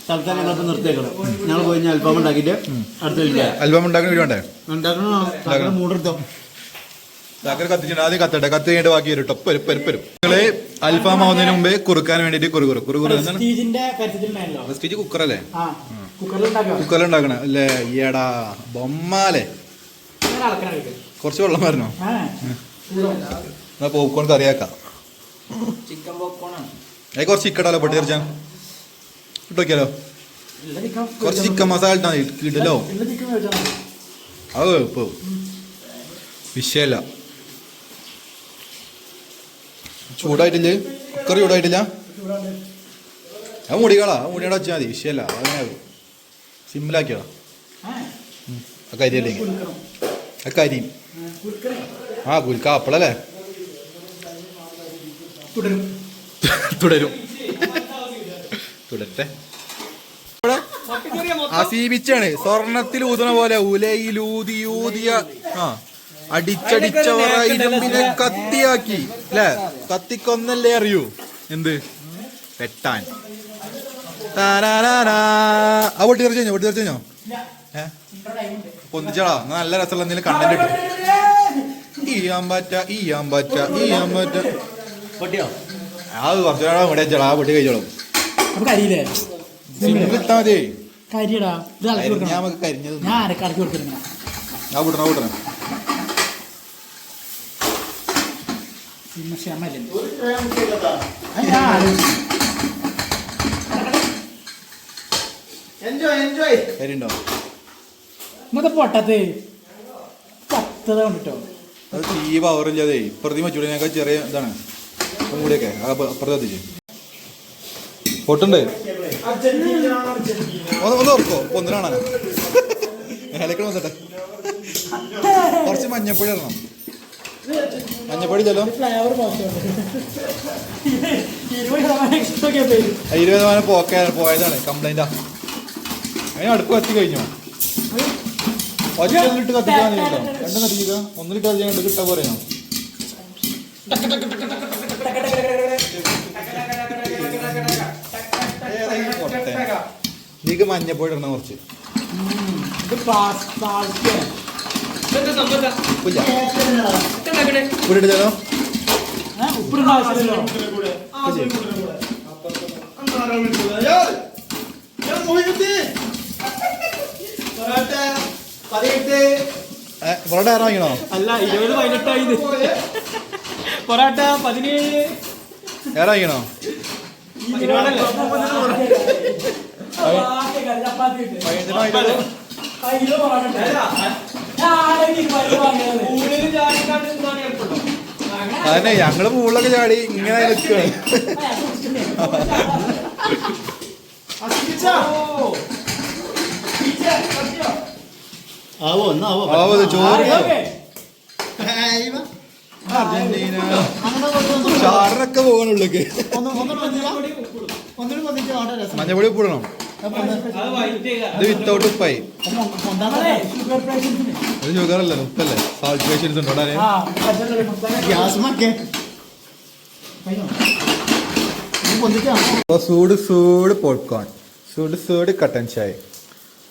S3: തൽക്കാലം നിർത്തിയേക്കണം. ഞങ്ങൾ പോയി അൽഫാം ഉണ്ടാക്കിയിട്ട് അടുത്ത
S1: അൽബം ഉണ്ടാക്കുന്ന വീഡിയോ ഉണ്ടേ
S3: മൂടെടുത്തോ
S1: ചാക്കര കത്തിച്ചിട്ട് ആദ്യം കത്തട്ടെ കത്തി കഴിഞ്ഞിട്ട് ബാക്കി വരും ടൊപ്പരും പെരുപ്പരും. നിങ്ങള് അൽഫാം ആവുന്നതിന് മുമ്പേ കുറുക്കാൻ വേണ്ടിട്ട് സ്റ്റീജ് കുക്കറല്ലേ കുക്കറിലുണ്ടാക്കണ അല്ലേ ഈയടാ ബൊമ്മാലെ കുറച്ച് വെള്ളം വരണോ പോപ്കോൺ കറിയാക്കാം കുറച്ച് ചിക്കടാലോ പൊട്ടി തീർച്ചാ ഇട്ടോക്കിയാലോ കുറച്ച് ചിക്കൻ മസാല ഇടലോ അത് ഇപ്പൊ വിഷയല്ല ചൂടായിട്ടില്ലേ കുക്കർ ചൂടായിട്ടില്ല അത് മുടികളാ മുടിയുടെ വെച്ചാൽ മതി വിഷയല്ല അങ്ങനെ സിമ്പിളാക്കിയതാ ആ കരിയല്ലേ ആ കരി ആ കുൽക്ക അപ്പളല്ലേ തുടരും തുടരട്ടെ അസീപിച്ചാണ് സ്വർണത്തിൽ ഊതുന്ന പോലെ ഉലയിലൂതിയൂതിയ ആ അടിച്ചടിച്ചവറ ഇരുമ്പിനെ കത്തിയാക്കി അല്ലേ കത്തിക്കൊന്നല്ലേ അറിയൂ എന്ത് വെട്ടാൻ ആ പൊട്ടി തെറിച്ചോ പൊട്ടി തെറിച്ചോ പൊന്തിച്ചോളാ നല്ല രസമുള്ള എന്തെങ്കിലും കണ്ടന്റ് ഇട്ടു ഈയാൻ പറ്റ അത് കുറച്ചുകൂടെ ഇവിടെ വെച്ചോളാ ആ പൊട്ടി കഴിച്ചോളും ഇട്ടാ മതി നമുക്ക് കരിഞ്ഞത് ആ കൂട്ടണം കൂട്ടണം കരിണ്ടോ
S2: പൊട്ടത്ത് പത്തത കൊണ്ടിട്ടോ
S1: അത് തീ പവറില്ലാതെ ഇപ്പുറത്തേക്ക് വെച്ചുകൂടെ ചെറിയ ഇതാണ് കൂടെയൊക്കെ അപ്പുറത്ത് എത്തിച്ച് പൊട്ടുണ്ട് ഒന്ന് ഓർക്കോ ഒന്നിനാണോ ഇലക്കണ വന്നിട്ടെ കുറച്ച് മഞ്ഞപ്പൊടി ഇടണം മഞ്ഞപ്പൊടി ഇല്ലല്ലോ 20% പോയതാണ് കംപ്ലൈന്റാ അതിന് അടുപ്പ് കത്തി കഴിഞ്ഞോ ഒറ്റലിട്ട് കത്തിക്കാൻ കേട്ടോ രണ്ടും കത്തിക്കുക ഒന്നിലിട്ട് കത്തിക്കാൻ കണ്ട് കിട്ടാൻ പറയണോ നീക്ക് മഞ്ഞപ്പൊടി ഇടണം കുറച്ച് ഉപ്പിടിച്ചാലോ പൊറോട്ട ഇറങ്ങിക്കണോ
S2: അല്ല 20-18 പൊറോട്ട 17
S1: ഇറങ്ങിക്കണോ അതന്നെ ഞങ്ങള് പൂളൊക്കെ ചാടി ഇങ്ങനെ നിൽക്കുകയാണ് ചോറ് അർജന്റീന ചാറിനൊക്കെ പോകാനുള്ളക്ക് മഞ്ഞപ്പൊടി ഉപ്പിടണം ഇത് വിത്തൗട്ട് ഉപ്പായി ഇത് ഷുഗറല്ലേ ഉപ്പല്ലേ സാൾട്ട് പേഷ്യൻസ് ഉണ്ടോ സൂട് സൂട് പോപ്കോൺ സൂട് സൂട് കട്ടൻ ചായ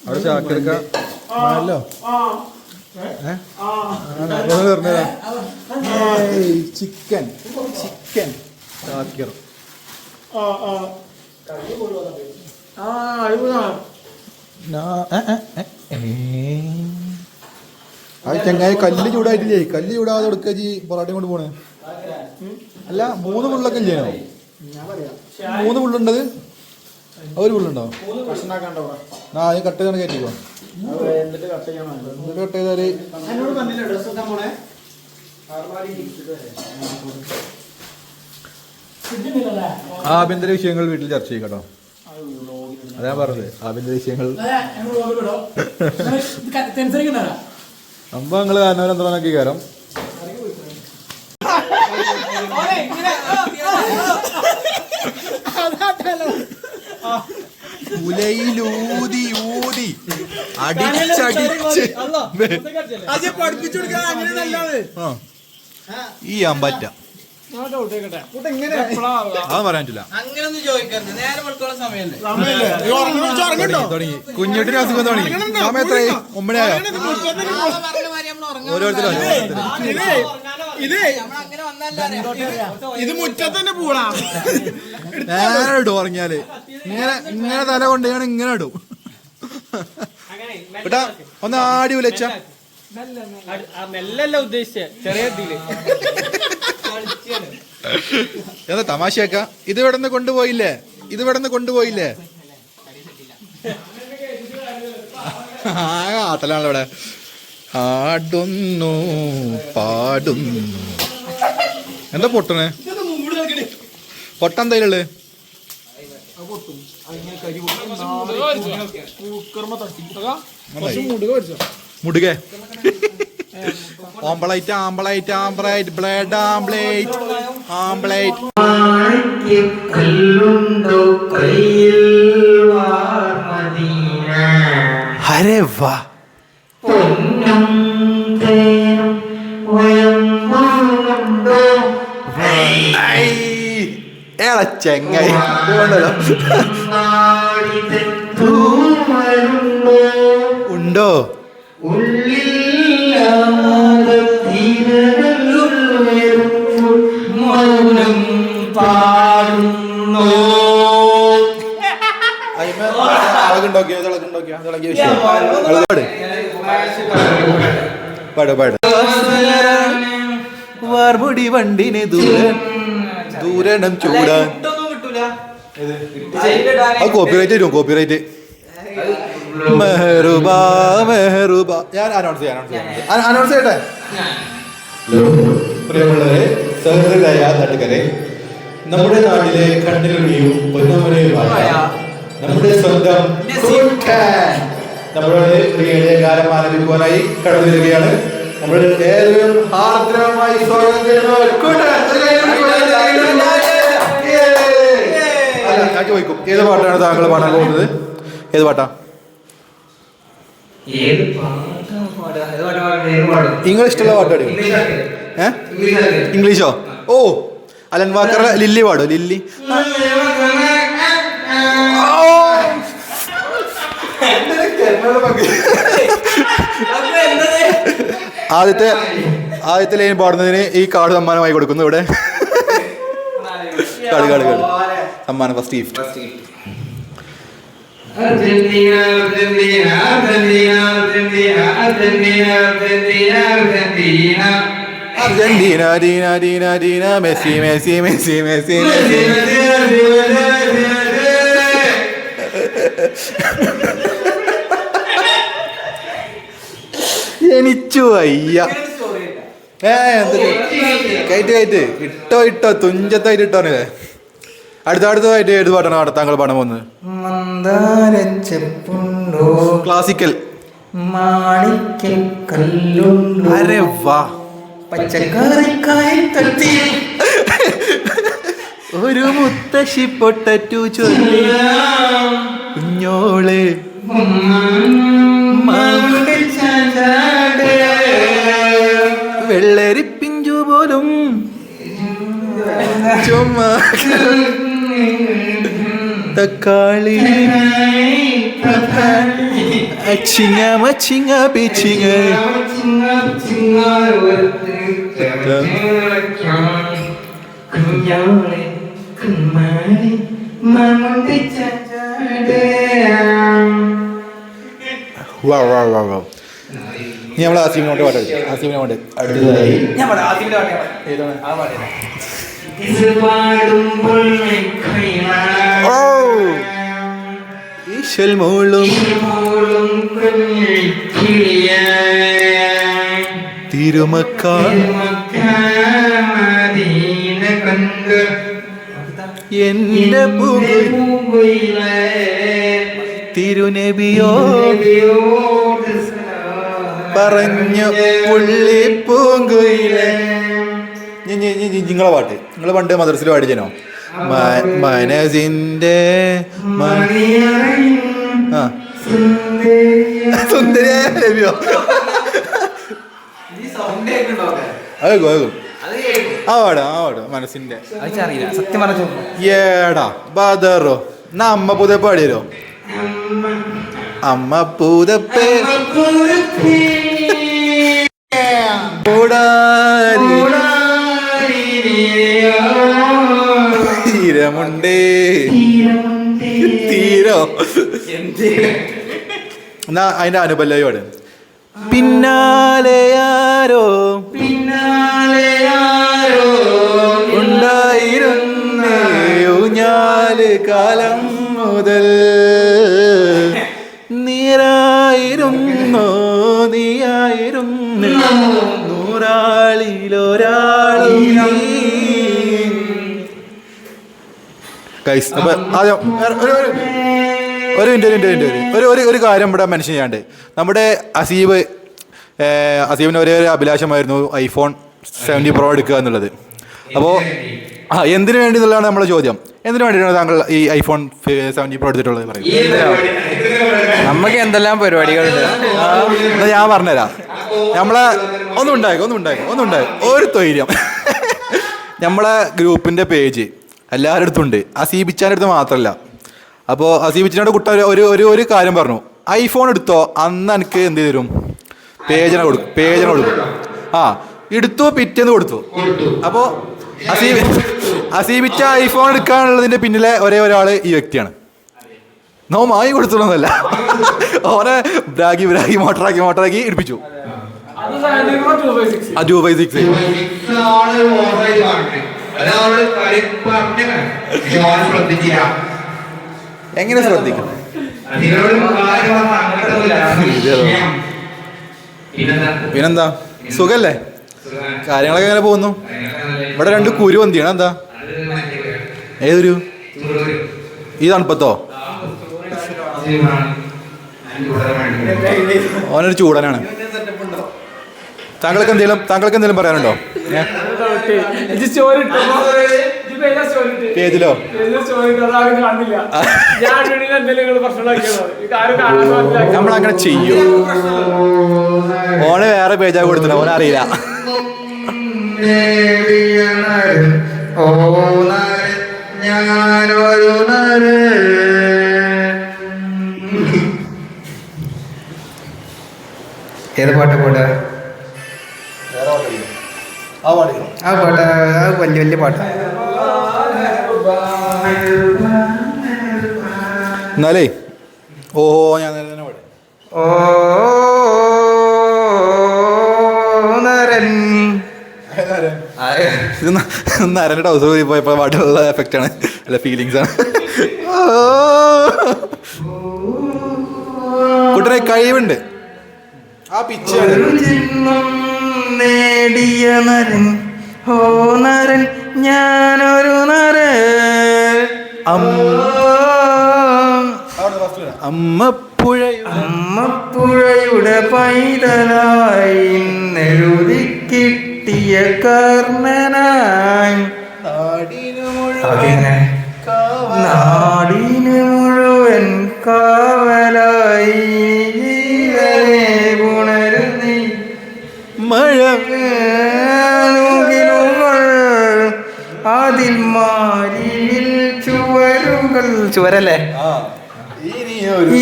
S1: അവിടെ ചാക്കെടുക്കാല്ലോ ചിക്കൻ ചിക്കൻ ചാക്കിർ അത് ചങ്ങായി കല്ല് ചൂടായിട്ടില്ലേ കല്ല് ചൂടാതെ കൊടുക്കുക ജി പൊറാട്ടയും കൊണ്ട് പോണേ അല്ല 3 പുള്ളൊക്കെ ഇല്ലേ 3 പുള്ളുണ്ടത് ഒരു പുള്ളുണ്ടോ ആദ്യം കട്ട് ചെയ്താണ് കയറ്റിക്കോ കട്ട് ചെയ്താല് ആഭ്യന്തര വിഷയങ്ങൾ വീട്ടിൽ ചർച്ച ചെയ്യും കേട്ടോ. അതാ പറഞ്ഞത്, ആഭ്യന്തര വിഷയങ്ങൾ സംഭവങ്ങൾ കാരണം എന്താണെന്നൊക്കെ കാരണം ഉലയിലൂതി ഊതി അടിച്ചടിച്ച് ഈ അമ്പറ്റ അത് പറയാൻ പറ്റില്ല. തുടങ്ങി കുഞ്ഞുട്ടിന് അസുഖം തുടങ്ങി. സമയം എത്രയായി? 9 ആയോ? ഓരോരുത്തരും
S3: ഇത് മുറ്റത്തന്നെ പൂളാ.
S1: നേരെ ഇടും ഉറങ്ങിയാല്. ഇങ്ങനെ തല കൊണ്ടുപോയാണ് ഇങ്ങനെ ഇടും. കേട്ടാ ഒന്ന് ആടി ഉലച്ച എന്താ തമാശയാക്ക? ഇത് ഇവിടെ നിന്ന് കൊണ്ടുപോയില്ലേ? ആട്ടലാണല്ലോ ഇവിടെ. ആടുന്നു പാടുന്നു. എന്താ പൊട്ടണേ? പൊട്ടെന്തായാലുള്ളത് മുടുകെ ആംബ്ലൈറ്റ് ബ്ലേഡ് ആംബ്ലൈറ്റ് അരെ വാ ചെങ്ങായി ഉണ്ടോ? വാർമുടി വണ്ടിനെ ദൂരണം ചൂടാൻ. കോപ്പിറൈറ്റ് മെഹറുബാ. ഞാൻ അനൗൺസ് ചെയ്യട്ടെ. പ്രിയമുള്ളവരെ, സഹൃദയരായ നാട്ടുകാരെ, നമ്മുടെ നാട്ടിലെ കണ്ണിലുണിയും പൊന്നമനയുമായ നമ്മുടെ സ്വന്തം നമ്മുടെ പ്രിയയുടെ ഗാനം ആലപിക്കുവാനായി കടന്നു വരികയാണ്. നമ്മൾ ഏതൊരു ആർദ്രമായി സ്വാഗതം ചെയ്യുന്നു. ചോദിക്കും, ഏത് പാട്ടാണ് താങ്കൾ പാടാൻ പോകുന്നത്? ഏത് പാട്ടാ? നിങ്ങൾ ഇഷ്ടമുള്ള പാട്ട് പാടും. ഇംഗ്ലീഷോ? ഓ, അലൻ വാക്കറുടെ ലില്ലി പാടോ? ലില്ലി ആദ്യത്തെ ലൈൻ പാടുന്നതിന് ഈ കാർഡ് സമ്മാനമായി കൊടുക്കുന്നു. ഇവിടെ കാർഡ് സമ്മാനം first gift. Argentina Messi Messi Messi Messi Messi. എനിച്ചു വയ്യ. കയറ്റ് ഇട്ടോ തുഞ്ചത്തായിട്ട് ഇട്ടോനെ. അടുത്തതായിട്ട് ഏത് പാട്ടാണ് താങ്കൾ പാടാൻ പോകുന്നത്? ക്ലാസിക്കൽ. അരെ വാ. ഒരു മുത്തശ്ശി പൊട്ടറ്റു ചൊല്ലി കുഞ്ഞോളെ വെള്ളരിപ്പിഞ്ചു പോലും ചുമ്മാ തക്കാളി അച്ചിങ്ങ മച്ചിങ്ങ പിച്ചിങ്ങ നീ നമ്മളെ ആസിമിനോട്ട് പാട്ട് ആസിമിനെ കൊണ്ട് അടുത്തതായി ഈശൽ മോളും തിരുമക്കാൾ എന്റെ തിരുനബിയോ പറഞ്ഞു പുള്ളി പൂങ്കുയിലെ. നിങ്ങളെ പാട്ട് നിങ്ങൾ പണ്ട് മദ്രസിൽ പാടിച്ചനോ? മനസിന്റെ സുന്ദരിയായ നബിയോ? ആ പാടാ മനസ്സിന്റെ
S3: സത്യം പറഞ്ഞു
S1: ഏടാ ബദറോ എന്നാ അമ്മ പുത പാടിയരോ? അമ്മ പൂതപ്പേ തീരമുണ്ടേ തീരോ എന്നാ അതിന്റെ അനുപല്ലയോട് പിന്നാലെയാരോ ഉണ്ടായിരുന്നേ ഊഞ്ഞാല് കാലം മുതൽ നീരായിരുന്നോ നീയായിരുന്നു നൂറാളിലൊരാളി. അപ്പൊ ആദ്യം ഒരു മിനിറ്റ് ഒരു കാര്യം ഇവിടെ മെൻഷൻ ചെയ്യാണ്ട്. നമ്മുടെ അസീബിന് ഒരേ ഒരു അഭിലാഷമായിരുന്നു ഐഫോൺ 70 Pro എടുക്കുക എന്നുള്ളത്. അപ്പോൾ എന്തിനു വേണ്ടി എന്നുള്ളതാണ് നമ്മുടെ ചോദ്യം. എന്തിനു വേണ്ടിയിട്ടാണ് താങ്കൾ ഈ ഐഫോൺ 70 Pro എടുത്തിട്ടുള്ളത്? പറയും.
S3: നമുക്ക് എന്തെല്ലാം പരിപാടികളുണ്ട്
S1: ഞാൻ പറഞ്ഞുതരാം. നമ്മളെ ഒന്നും ഉണ്ടായി ഒരു തൊയ്ര്യം. നമ്മളെ ഗ്രൂപ്പിൻ്റെ പേജ് എല്ലാവരുടെ അടുത്തുണ്ട്, അസീബിച്ചാൻ്റെ അടുത്ത് മാത്രമല്ല. അപ്പോൾ അസീബിച്ചിനോട് കുട്ട ഒരു കാര്യം പറഞ്ഞു, ഐഫോൺ എടുത്തോ അന്ന് എനിക്ക് എന്ത് തരും? പേജിനെ കൊടുക്കും. ആ എടുത്തു, പിറ്റേന്ന് കൊടുത്തു. അപ്പോൾ അസീബിച്ച ഐഫോൺ എടുക്കാനുള്ളതിൻ്റെ പിന്നിലെ ഒരേ ഒരാൾ ഈ വ്യക്തിയാണ്. നോ മായി കൊടുത്തോന്നല്ല, ഓനെ ബ്രാഗി മോട്ടറാക്കി എടുപ്പിച്ചു. 256 എങ്ങനെ ശ്രദ്ധിക്കും? പിന്നെന്താ, സുഖല്ലേ? കാര്യങ്ങളൊക്കെ എങ്ങനെ പോകുന്നു? ഇവിടെ 2 കുരു വന്തിയാണ്. എന്താ? ഏതൊരു ഈ തണുപ്പത്തോ? ഓനൊരു ചൂടനാണ്. താങ്കൾക്ക് എന്തെങ്കിലും പറയാനുണ്ടോ? പേജിലോ നമ്മളങ്ങനെ ചെയ്യും. ഓന് വേറെ പേജാ കൊടുത്തില്ല, ഓനറിയില്ല.
S3: ഏത് പാട്ട് പോട്ടെ? ആ പാട്ട് വലിയ പാട്ട്.
S1: എന്നാലേ ഞാൻ തന്നെ പാടാം.
S3: ഓ നരൻ
S1: ഇത് നരൻ്റെ ടൗസർ പോയപ്പോൾ പാട്ടുള്ള എഫക്റ്റാണ്, അല്ല ഫീലിങ്സ് ആണ്. കുട്ടനെ കഴിവുണ്ട്. ആ പിച്ച്
S3: നേടിയ നരൻ, ഓ നരൻ ഞാനൊരു നരൻ. അമ്മപ്പുഴയുടെ പൈതലായി നെഴുതി കിട്ടിയ കർണനായി നാടിന് മുഴുവൻ കാവലായി ഉണരുന്നീ
S1: മഴ
S3: അതിൽ മാരിയിൽ ചുവരല്ലേ?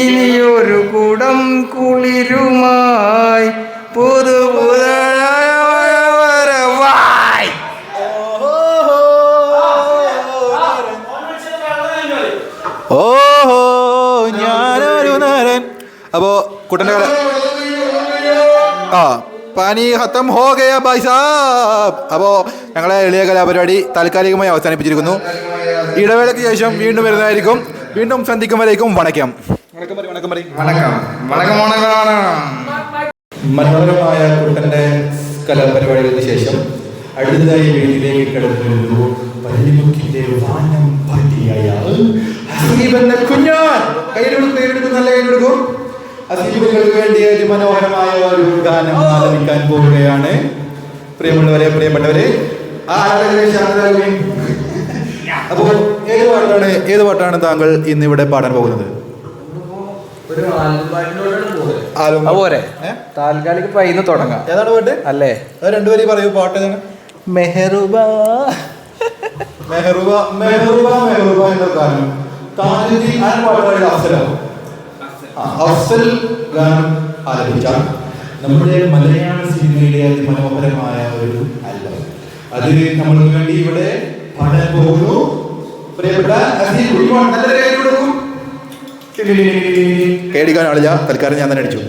S3: ഇനിയൊരു കുടം കുളിരുമായി പുതുപുതവായി.
S1: ഓഹോ ഞാനൊരു നരൻ. അപ്പോ കുട്ടൻ്റെ പാനി ഖത്തം ഹോ ഗയ ഭായ് സാബ്. അപ്പോൾ ഞങ്ങളെ എളിയ കലാപരിപാടി താൽക്കാലികമായി അവസാനിപ്പിച്ചിരിക്കുന്നു. ഇടവേളയ്ക്ക് ശേഷം വീണ്ടും വരുന്നതായിരിക്കും. വീണ്ടും സന്ധിക്കുമ്പോഴേക്കും വണക്കം. മനോഹരമായ കുട്ടൻ്റെ കലാപരിപാടികൾക്ക് ശേഷം അടുത്തതായി വീട്ടിലേക്ക് കിടന്നു വല്ലിമുക്കിന്റെ വാനം പാട്ടിയായ ഹസീബ് എന്ന കുഞ്ഞാൻ കയ്യിലെടുക്കും നല്ല കയ്യിലെടുക്കും. ഹസീബുകൾക്ക് വേണ്ടി ഒരു മനോഹരമായ ഒരു ഗാനം ആലപിക്കാൻ പോവുകയാണ്. പ്രിയമുള്ളവരെ, പ്രിയപ്പെട്ടവരെ, അപ്പോ ഏത് പാട്ടാണ് താങ്കൾ ഇന്നിവിടെ പാടാൻ പോകുന്നത്?
S3: താൽക്കാലിക പൈന്ന് തുടങ്ങാം.
S1: ഏതാണ് പാട്ട്
S3: അല്ലേ?
S1: രണ്ടുപേരും പറയൂ. പാട്ട് ഏതാണ്?
S3: മെഹറുബ
S1: മെഹറുബ മെഹറുബ മെഹറുബ എന്ന ഗാനം താജുദ്ദീൻ ആ പാട്ടുകളുടെ അഫ്സൽ ഗാനം ആലപിച്ച നമ്മുടെ മലയാള സിനിമയിലെ അതിമനോഹരമായ ഒരു ആൽബം. അത് നമ്മൾക്ക് വേണ്ടി ഇവിടെ പാടാൻ പോകുന്നു. പ്രിയപ്പെട്ട കേടിക്കാൻ ആളില്ല. തൽക്കാലം ഞാൻ തന്നെ അടിച്ചു.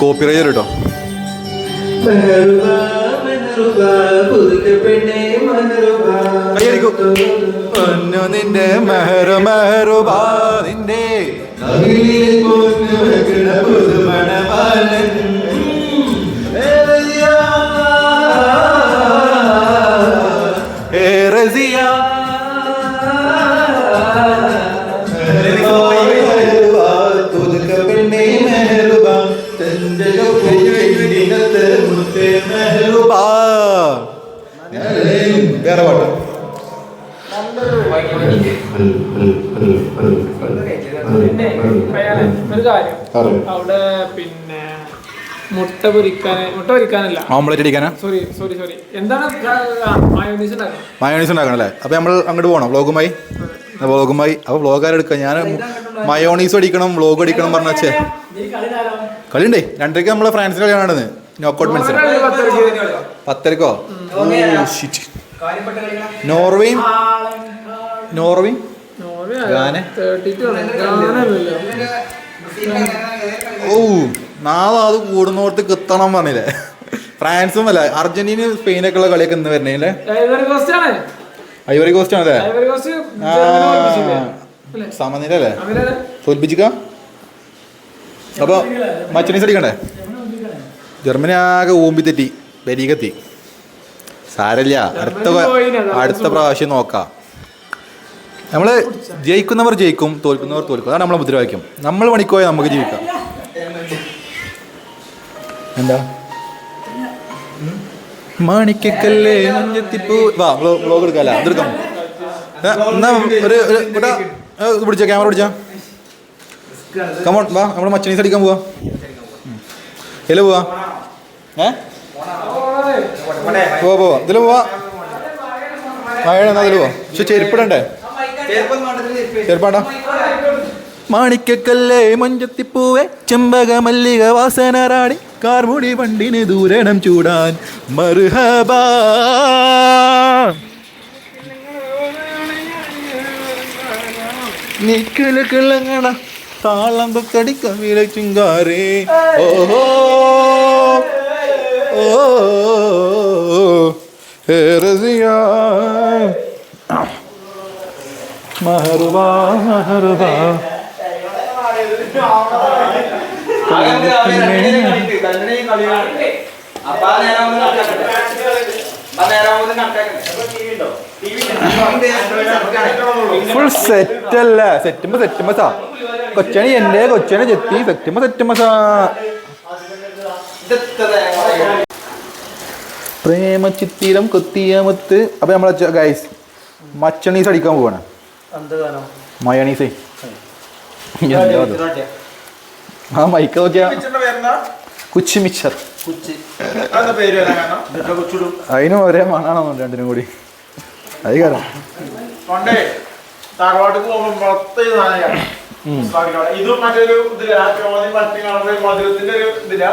S1: കോപ്പിറൈറ്റ് കേട്ടോ. നിന്റെ മെഹറു മെഹറുബ നിന്റെ വേറെ പാട്ട്.
S2: ഒരു കാര്യം അവിടെ പിന്നെ മുട്ട പൊരിക്കാനല്ല
S1: ഓംലെറ്റ് അടിക്കാനാ.
S2: സോറി എന്താണ്
S1: മയോണീസ് ഉണ്ടാക്കണം അല്ലേ? അപ്പൊ നമ്മൾ അങ്ങോട്ട് പോകണം വ്ളോഗുമായി. അപ്പൊ വ്ളോഗാരെടുക്കാം. ഞാൻ മയോണീസ് അടിക്കണം വ്ളോഗ് അടിക്കണം പറഞ്ഞ വെച്ചേ കളിയുണ്ടേ. 2:30 നമ്മളെ ഫ്രാൻസിന്റെ കളിയാണെന്ന്. നോക്കൗട്ട് മത്സരം 10:00. നോർവേയും ഓ നാളെ അത് കൂടുന്നോടത്ത് കിട്ടണം പറഞ്ഞില്ലേ? ഫ്രാൻസും അല്ല അർജന്റീനയും സ്പെയിനൊക്കെ ഉള്ള കളിയൊക്കെ ഇന്ന് വരണേ. ഐവറി കോസ്റ്റ് ആണല്ലേ? സമനില അല്ലേ? തോൽപ്പിച്ചിക്ക. അപ്പൊ മച്ചനീസ് അടിക്കണ്ടേ? ജർമ്മനി ആകെ ഊമ്പി തെറ്റി ബരീകത്തി. സാരല്ല, അടുത്ത പ്രാവശ്യം നോക്കാം. നമ്മള് ജയിക്കുന്നവർ ജയിക്കും, തോൽക്കുന്നവർ തോൽക്കും. അതാണ് നമ്മളെ മുദ്രാവാക്യം. നമ്മൾ പണിക്കോയ നമുക്ക് ജീവിക്കാം. എന്താ മാണിക്കല്ലേ മഞ്ഞത്തിപ്പൂ. വാ വ്ളോഗ് എടുക്കാല്ല. അതെടുക്കാം. എന്നാ ഒരു പിടിച്ച ക്യാമറ പിടിച്ചാ. കമോൺ വാ, നമ്മള് മച്ചനീസ് അടിക്കാൻ പോവാ. എല്ലാം പോവാ. പോവാ ഇതില് പോവാ. അതില് പോവാ. പക്ഷെ ചെരുപ്പിടണ്ടേ? ചെരുപ്പാണ്ടാ. മാണിക്കല്ലേ മഞ്ചത്തിപ്പൂവെ ചെമ്പക മല്ലിക വാസനറാടി കാർമുടി വണ്ടിന് ദൂരണം ചൂടാൻ മർഹബാ. നീക്കിളങ്ങണ താളം തൊക്കടി കവില ചിങ്കാരേ. ഓഹോ മഹറുബാ മഹറുബാ. ഫുൾ സെറ്റല്ല. സെറ്റുമ്പോ കൊച്ചണി എന്റെ കൊച്ചനെ ചെത്തി സെറ്റുമ്പോ പ്രേമ ചിത്തിരം കൊത്തിയമത്ത്. അപ്പൊ നമ്മളെ ഗൈസ് മച്ചണീസ് അടിക്കാൻ പോവാണ്. മയോണീസേ. ആ മൈക്ക നോക്കിയാ കുച്ചി മിച്ചർ. അതിനും ഒരേ മണാണോ രണ്ടിനും കൂടി? അത് കാരണം
S3: ഇതും മറ്റൊരു മധുരത്തിന്റെ ഒരു ഇതില്ല.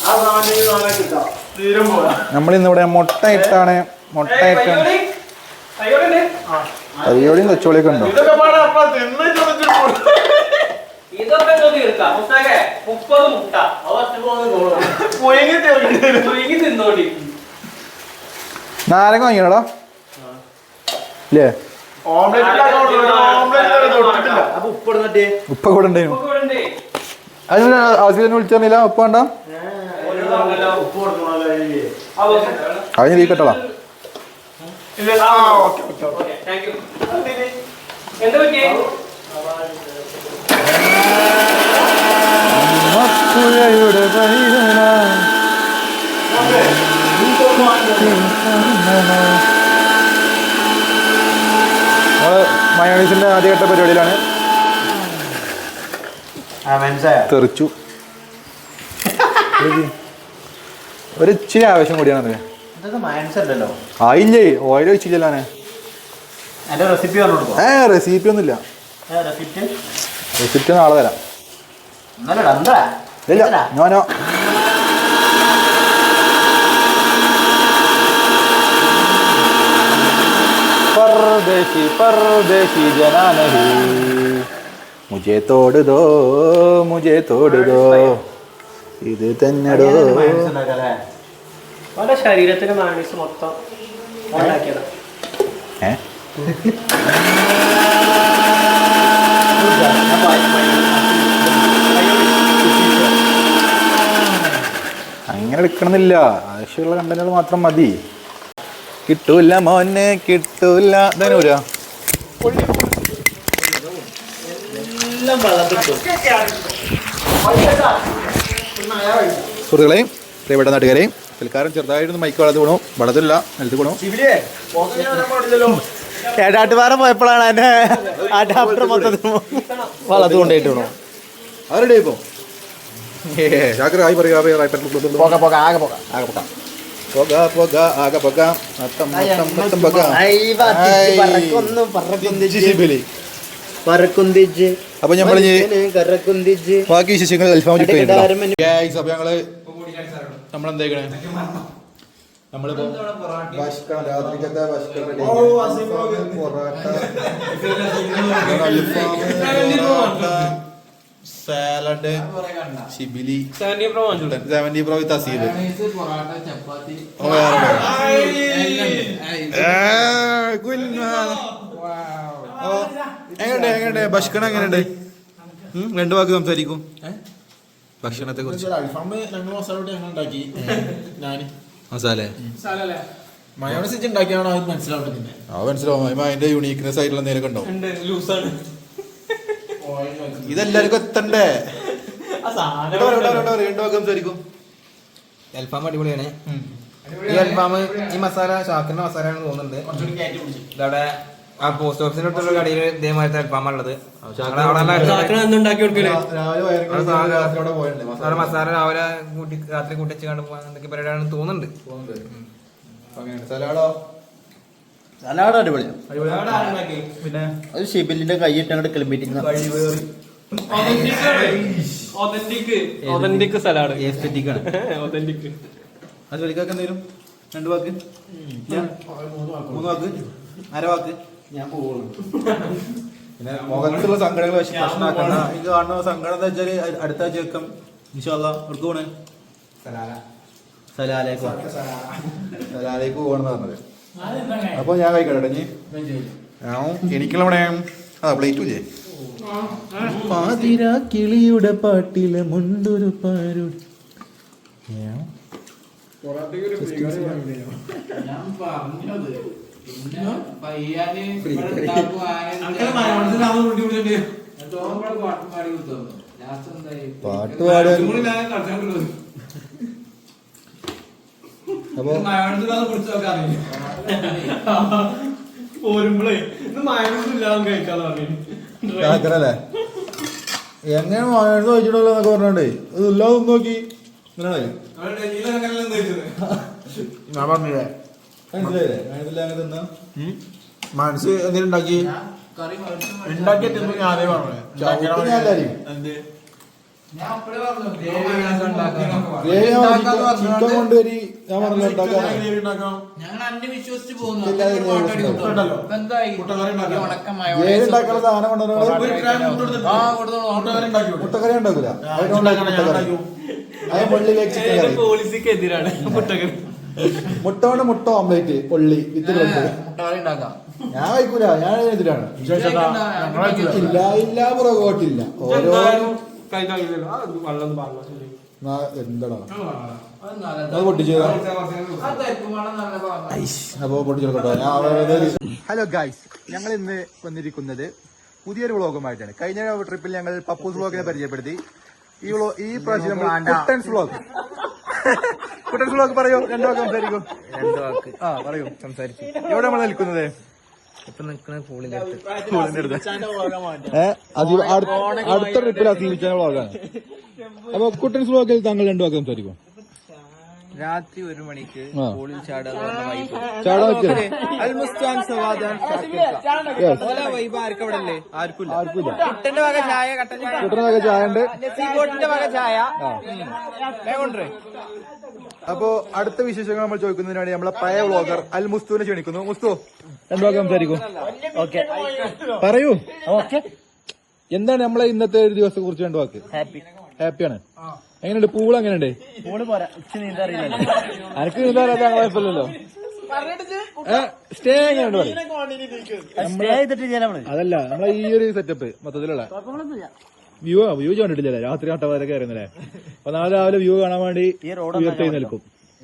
S3: ആ സാധനം കിട്ടാം.
S1: നമ്മളിന്നിവിടെ മുട്ട ഇട്ടാണ് കയ്യോടിയും കൊച്ചോളിയൊക്കെ ഉണ്ടോ? നാരങ്ങ വാങ്ങിയോടാ ഇല്ലേ? ഉപ്പ കൂടെ ഉണ്ടായിരുന്നു. അതിന് ആവശ്യം വിളിച്ചില്ല. ഉപ്പ വേണ്ട, അതിന് നീ കെട്ടളാ. മയോണീസിന്റെ ആദ്യഘട്ട പരിപാടിയിലാണ്. തെറിച്ചു. ഒരു ഇച്ചിരി ആവശ്യം കൂടിയാണ്. ആയില്ലേ, ഓയിൽ വെച്ചില്ലല്ലോ. റെസിപ്പി ഒന്നുമില്ല. റെസിപ്പി നാളെ തരാം. ഇല്ല, ഞാനോ परदेसी परदेसी जना नहीं मुझे तोड़ दो ഇത് തന്നെടോ.
S2: ശരീരത്തിന് മാനീസ് മൊത്തം
S1: അങ്ങനെ എടുക്കണമെന്നില്ല, ആവശ്യമുള്ള കണ്ടന്റുകൾ മാത്രം മതി. കിട്ടൂല മോനെ കിട്ടൂല. ധനൂരാ സുഹൃത്തുക്കളെയും പ്രിയപ്പെട്ട നാട്ടുകാരെയും തൽക്കാലം ചെറുതായിട്ടൊന്ന് മൈക്ക് വളർത്ത് വീണു. വളർത്തില്ല, നിലത്ത് വീണു.
S3: ഏടാട്ടുപാറ പോയപ്പോഴാണ് എന്നെ അഡാപ്റ്റർ മൊത്തത്തിൽ വളർത്ത് കൊണ്ടുപോയിട്ട് വീണു.
S1: ആരുടെ ഇപ്പോ ആകെ അപ്പൊ ഞമ്മള് ബാക്കി വിശേഷങ്ങൾ അൽഫാം അപ്പൊ ഞങ്ങള് നമ്മളെന്താ നമ്മളിപ്പോ രാത്രിക്കത്തെ സാലഡ്, ഷിബിലി, 70 പ്രോ വിത്ത് അസീല്, എങ്ങനെയുണ്ട് ഭക്ഷണം? എങ്ങനെയുണ്ട്? 2 വാക്ക് സംസാരിക്കും ഭക്ഷണത്തെ കുറിച്ച്. മസാല
S3: ഉണ്ടാക്കിയാണോ അത് മനസ്സിലാവുന്നത്?
S1: മനസ്സിലാവും. അതിന്റെ യുണീക്നെസ് ആയിട്ടുള്ള എന്തെങ്കിലും ഉണ്ടോ? ഇതെല്ലാവർക്കും എത്തണ്ടേ? 2 വാക്ക് സംസാരിക്കും.
S3: അൽഫാം അടിപൊളിയാണ്. ഈ അൽഫാം ഈ മസാല ഷാക്കിന്റെ മസാലയാണെന്ന് തോന്നുന്നുണ്ട്. ഇതവിടെ ആ പോസ്റ്റ് ഓഫീസിനടുത്തുള്ള കടയിൽ ഇതേമാതിരത്തെ അൽഫാമാണ് ഉള്ളത്. മസാല രാവിലെ രാത്രി കൂട്ടിച്ച് കണ്ട് എന്തൊക്കെ പരിപാടിയാണെന്ന് തോന്നുന്നുണ്ട്.
S4: സലാഡ് അടിപൊളിയാണ്. പിന്നെ അത് ഷിബിലിന്റെ കൈയിട്ട് അങ്ങോട്ട് കിളമ്പിട്ടിരുന്ന സലാഡ് എസ്തെറ്റിക്കാണ്.
S1: അത് വെളിക്കാക്ക് എന്തെങ്കിലും 2 വാക്ക്, 3 വാക്ക്, അര വാക്ക്.
S4: ഞാൻ പോകുന്നു.
S1: പിന്നെ മുഖത്തുള്ള സങ്കടങ്ങൾ പ്രശ്നമാക്കണ്ട. ഇത് കാണുന്ന സങ്കടം എന്താ വെച്ചാല് അടുത്ത ആഴ്ച വെക്കാം ഇൻഷാല്ലാ. എവിടെ പോണ്? സലാലേക്ക് പോകണമെന്ന് പറഞ്ഞത്. അപ്പൊ ഞാൻ കഴിക്കട്ടെ. എനിക്കുള്ള ഇവിടെ പ്ലേറ്റ് ഇല്ലേ? പാതിര കിളിയുടെ പാട്ടിലെ മുണ്ടൊരു പാരുടി. പാട്ട് പാടും. അപ്പൊ ല്ലേ എങ്ങനെ മയോണൈസ് കഴിച്ചിട്ടല്ലോ എന്നൊക്കെ പറഞ്ഞോണ്ടേ അത് ഇല്ലാതെ നോക്കി മനസ്സിലായില്ലേ?
S3: മനസ്സ് എന്തെങ്കിലും ഉണ്ടാക്കി ഉണ്ടാക്കിയിട്ട്
S1: എല്ലാരും ചിക്കൻ കൊണ്ടുവരി ഞാൻ പറഞ്ഞു ഉണ്ടാക്കാൻ
S2: ഞങ്ങൾ അന്നെ വിശ്വസിച്ച് പോകുന്നു
S1: ഉണ്ടാക്കുന്ന സാധനം മുട്ടക്കറി ഉണ്ടാക്കൂല അത് പള്ളിയിലേക്ക് ചിക്കൻ കറി
S2: പോളിസിക്ക് എതിരാണ് മുട്ടക്കറി
S1: മുട്ട കൊണ്ട് മുട്ട ഓംലേറ്റ് പൊള്ളി വിത്ത് ബ്രെഡ് ഞാൻ കഴിക്കൂല ഞാൻ എതിരാണ് ഇല്ല ഇല്ല പുറകോട്ടില്ല ഓരോ എന്താടാ അത് പൊട്ടിച്ചതാ അപ്പൊ പൊട്ടിച്ചെടുക്കട്ടോ ഹലോ ഗൈസ് ഞങ്ങൾ ഇന്ന് വന്നിരിക്കുന്നത് പുതിയൊരു വ്ളോഗുമായിട്ടാണ്. കഴിഞ്ഞ ട്രിപ്പിൽ ഞങ്ങൾ പപ്പൂസ് വ്ളോഗിനെ പരിചയപ്പെടുത്തി. ഈ പ്രാവശ്യം കുട്ടൻസ് വ്ളോഗ് പറയൂ, രണ്ടു വാക്ക് സംസാരിക്കും. ആ പറയൂ സംസാരിച്ചു. എവിടെ നമ്മൾ നിൽക്കുന്നത്?
S3: ഇപ്പൊ നിൽക്കുന്ന പൂളിന്റെ അടുത്ത്.
S1: അടുത്ത ട്രിപ്പിൽ അസീമിച്ച വ്ളോഗാണ്. അപ്പൊ കുട്ടൻസ് വ്ളോഗിൽ താങ്കൾ രണ്ടു വാക്ക് സംസാരിക്കും.
S3: രാത്രി 1 മണിക്ക് പൂളിൽ ചാടാൻ കുട്ടന്റെ വക ചായ, കട്ടൻ
S1: ചായ ഉണ്ട്.
S3: വക ചായ.
S1: അപ്പോ അടുത്ത വിശേഷങ്ങൾ നമ്മൾ ചോദിക്കുന്നതിന് വേണ്ടി നമ്മളെ പഴയ വ്ളോഗർ അൽ മുസ്തുവിനെ ക്ഷണിക്കുന്നു. മുസ്തു രണ്ടു വാക്ക് സംസാരിക്കും. പറയൂ. എന്താണ് നമ്മളെ ഇന്നത്തെ ഒരു ദിവസത്തെ കുറിച്ച് രണ്ടു വാക്ക്? ഹാപ്പിയാണ്. എങ്ങനെയുണ്ട് പൂൾ? എങ്ങനെയുണ്ട്? അനക്ക് നീന്താൻ കുഴപ്പമില്ലല്ലോ. സ്റ്റേ എങ്ങനെയുണ്ട് പറയും? അതല്ല നമ്മളെ ഈ ഒരു സെറ്റപ്പ് മൊത്തത്തിലുള്ള വ്യൂ കണ്ടിട്ടില്ലല്ലേ? രാത്രി നട്ടവരൊക്കെ ആയിരുന്നല്ലേ? അപ്പൊ നാളെ രാവിലെ വ്യൂ കാണാൻ വേണ്ടി ഉയർത്തി നിൽക്കും.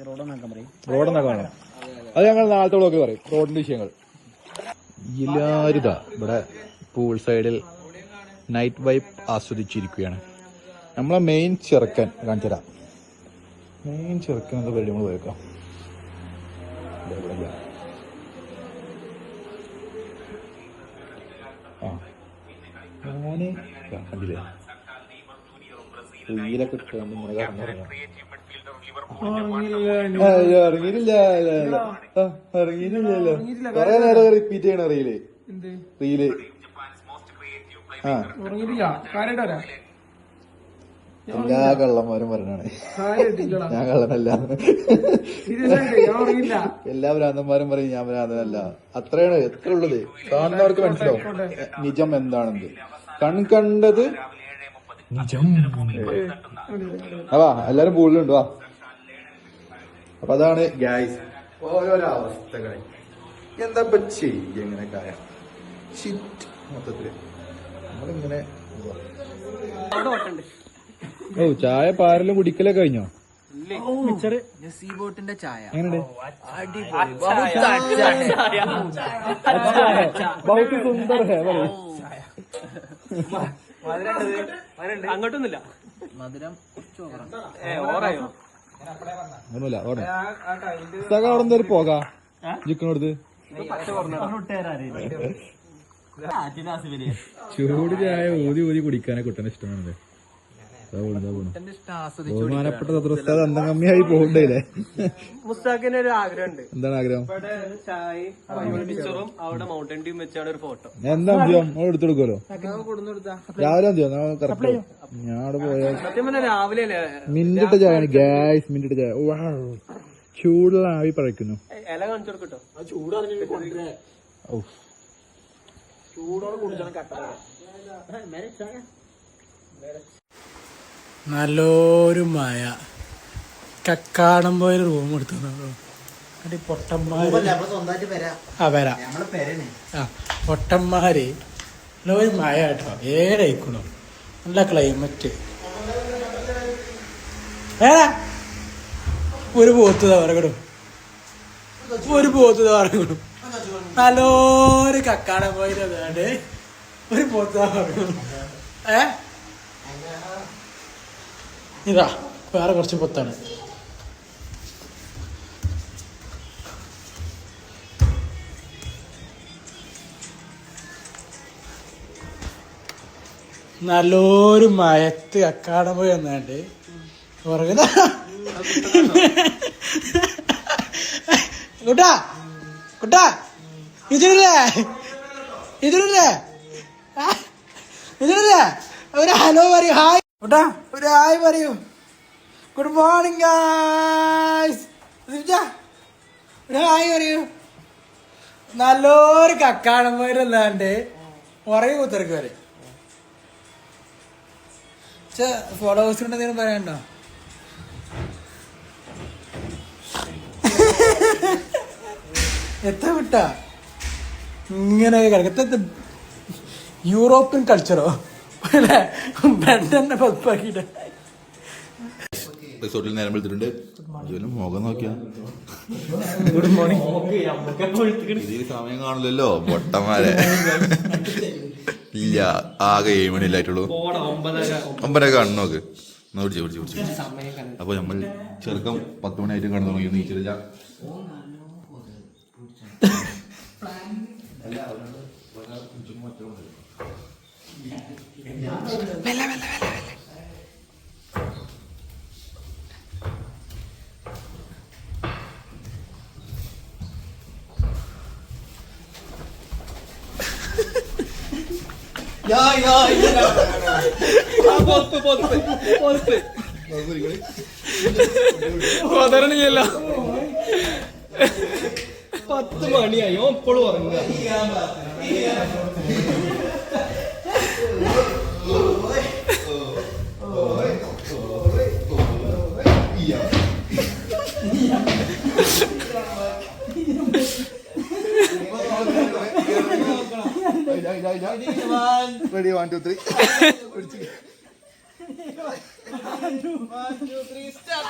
S1: റോഡെന്നൊക്കെ കാണാം. അത് ഞങ്ങൾ നാളത്തെ വ്ളോഗ് പറയും, റോഡിന്റെ വിഷയങ്ങൾ. എല്ലാവരും ഇവിടെ പൂൾ സൈഡിൽ നൈറ്റ് വൈബ് ആസ്വദിച്ചിരിക്കുകയാണ്. നമ്മളെ മെയിൻ ചെറുക്കൻ കാണിച്ചുതരാം. മെയിൻ ചെറുക്കൻ എന്താ പരിപാടി നമ്മൾ പോയേക്കാം. മോനെ കണ്ടില്ലേ റീലൊക്കെ ഇറങ്ങിയിട്ടില്ല. ഇറങ്ങിയിട്ടില്ലല്ലോ. കൊറേ നേരം റിപ്പീറ്റ് ചെയ്യണ റീല്. എല്ലാ കള്ളന്മാരും പറഞ്ഞാണ് ഞാൻ കള്ളനല്ല. എല്ലാ ഭ്രാന്തന്മാരും പറയും ഞാൻ ഭ്രാന്തനല്ല. അത്രയാണ് എത്ര ഉള്ളത്. കാണുന്നവർക്ക് മനസ്സിലാവും നിജം എന്താണെന്ന്. കണ്ടത് നിജം. അവാ എല്ലാരും പൂളിലുണ്ട്. വാ. അപ്പൊ അതാണ് ഗൈസ് ഓരോരോ അവസ്ഥകളെ എന്താ ചെയ്യ എങ്ങനെയൊക്കെ ആയ മൊത്തത്തില് നമ്മളിങ്ങനെ. ഓ ചായ പാരലും കുടിക്കലൊക്കെ കഴിഞ്ഞോ?
S3: ബോട്ടിന്റെ ചായ
S1: എങ്ങനെയുണ്ട്?
S2: അങ്ങോട്ടൊന്നുമില്ല.
S3: മധുരം
S1: ഒന്നുമില്ല. അവിടെ എന്തൊരു പോകാ ചിക്കനോടത്ത് ചൂട് ചായ ഊതി കുടിക്കാനെ കുട്ടനെ ഇഷ്ടമാണല്ലേ. ബഹുമാനപ്പെട്ട സദൃസ്ഥ അന്തം കമ്മിയായി പോകണ്ടേ?
S2: മുസ്താഖിന് ഒരു ആഗ്രഹമുണ്ട്.
S1: എന്താണ് ആഗ്രഹം?
S2: പിക്ചറും അവിടെ മൗണ്ടൻ ഡ്യൂ വെച്ചാണ് ഒരു ഫോട്ടോ.
S1: എന്താ അന്ത്യം നമ്മൾ എടുത്തു കൊടുക്കുമല്ലോ രാവിലെ. അന്ത്യം കറക്റ്റ് ഞാൻ അവിടെ പോയാൽ
S2: രാവിലെ
S1: മിന്നിട്ട ചായയാണ് ഗ്യാസ്. മിന്നിട്ട ചായ ചൂടുള്ള ആവി പഴയ്ക്കുന്നു.
S2: ഇല കാണിച്ചു കൊടുക്കട്ടോ. ചൂടോടെ കുടിച്ചാണ് കട്ട. നല്ലൊരു മഴ. കക്കാടം പോയൊരു റൂം എടുത്തു. അടി പൊട്ടന്മാര് വരാ. പൊട്ടന്മാര് നല്ലൊരു മഴ കേട്ടോ. ഏടായിക്കണോ നല്ല ക്ലൈമറ്റ്. ഒരു പോത്ത് പറകടും. നല്ലൊരു കക്കാടം പോയത് ഒരു പോത്ത് പറകടും. ഇതാ വേറെ കുറച്ച് പൊത്താണ്. നല്ലൊരു മയത്ത് കക്കാടം പോയി വന്നാണ്ട് പുറകുന്ന കുട്ടാ ഇതില്ലേ ഒരു ഹലോ പറയൂ. ഹായ്. കേട്ടാ ഒരു ഹായ് പറയൂ. Good morning guys. ഒരു ഹായ് പറയൂ. നല്ലൊരു കക്കാടന്മാരല്ലാണ്ട് ഉറങ്ങി കുത്തിറക്ക് വരെ. പക്ഷെ ഫോളോവേഴ്സിനോട് എന്തെങ്കിലും പറയാനുണ്ടോ? എത്ര വിട്ടാ ഇങ്ങനെ കിടക്കത്തെ യൂറോപ്യൻ കൾച്ചറോ അല്ലേ? ബ്രെഡന്നെ പപ്പാക്കിട്ട്
S1: റിസോർട്ടിൽ നേരം വിളിച്ചിട്ടുണ്ട്. മുഖം നോക്കിയാ
S2: ഗുഡ് മോർണിംഗ്.
S1: ഇതിൽ സമയം കാണില്ലല്ലോ പൊട്ടന്മാരെ. ഇല്ല, ആകെ 7 മണിയിലായിട്ടുള്ളൂ. 9 കണ്ണു നോക്ക്. പിടിച്ചു. അപ്പൊ നമ്മൾ ചെറുക്കം 10 മണിയായിട്ട് കണ്ണു തുടങ്ങി. നീച്ചില്ല.
S5: പതറണില്ലല്ലോ. 10 മണിയായി എപ്പോഴും ഉറങ്ങുക.
S1: Ready, 1, 2, 3.
S5: 1, 2, 3, start.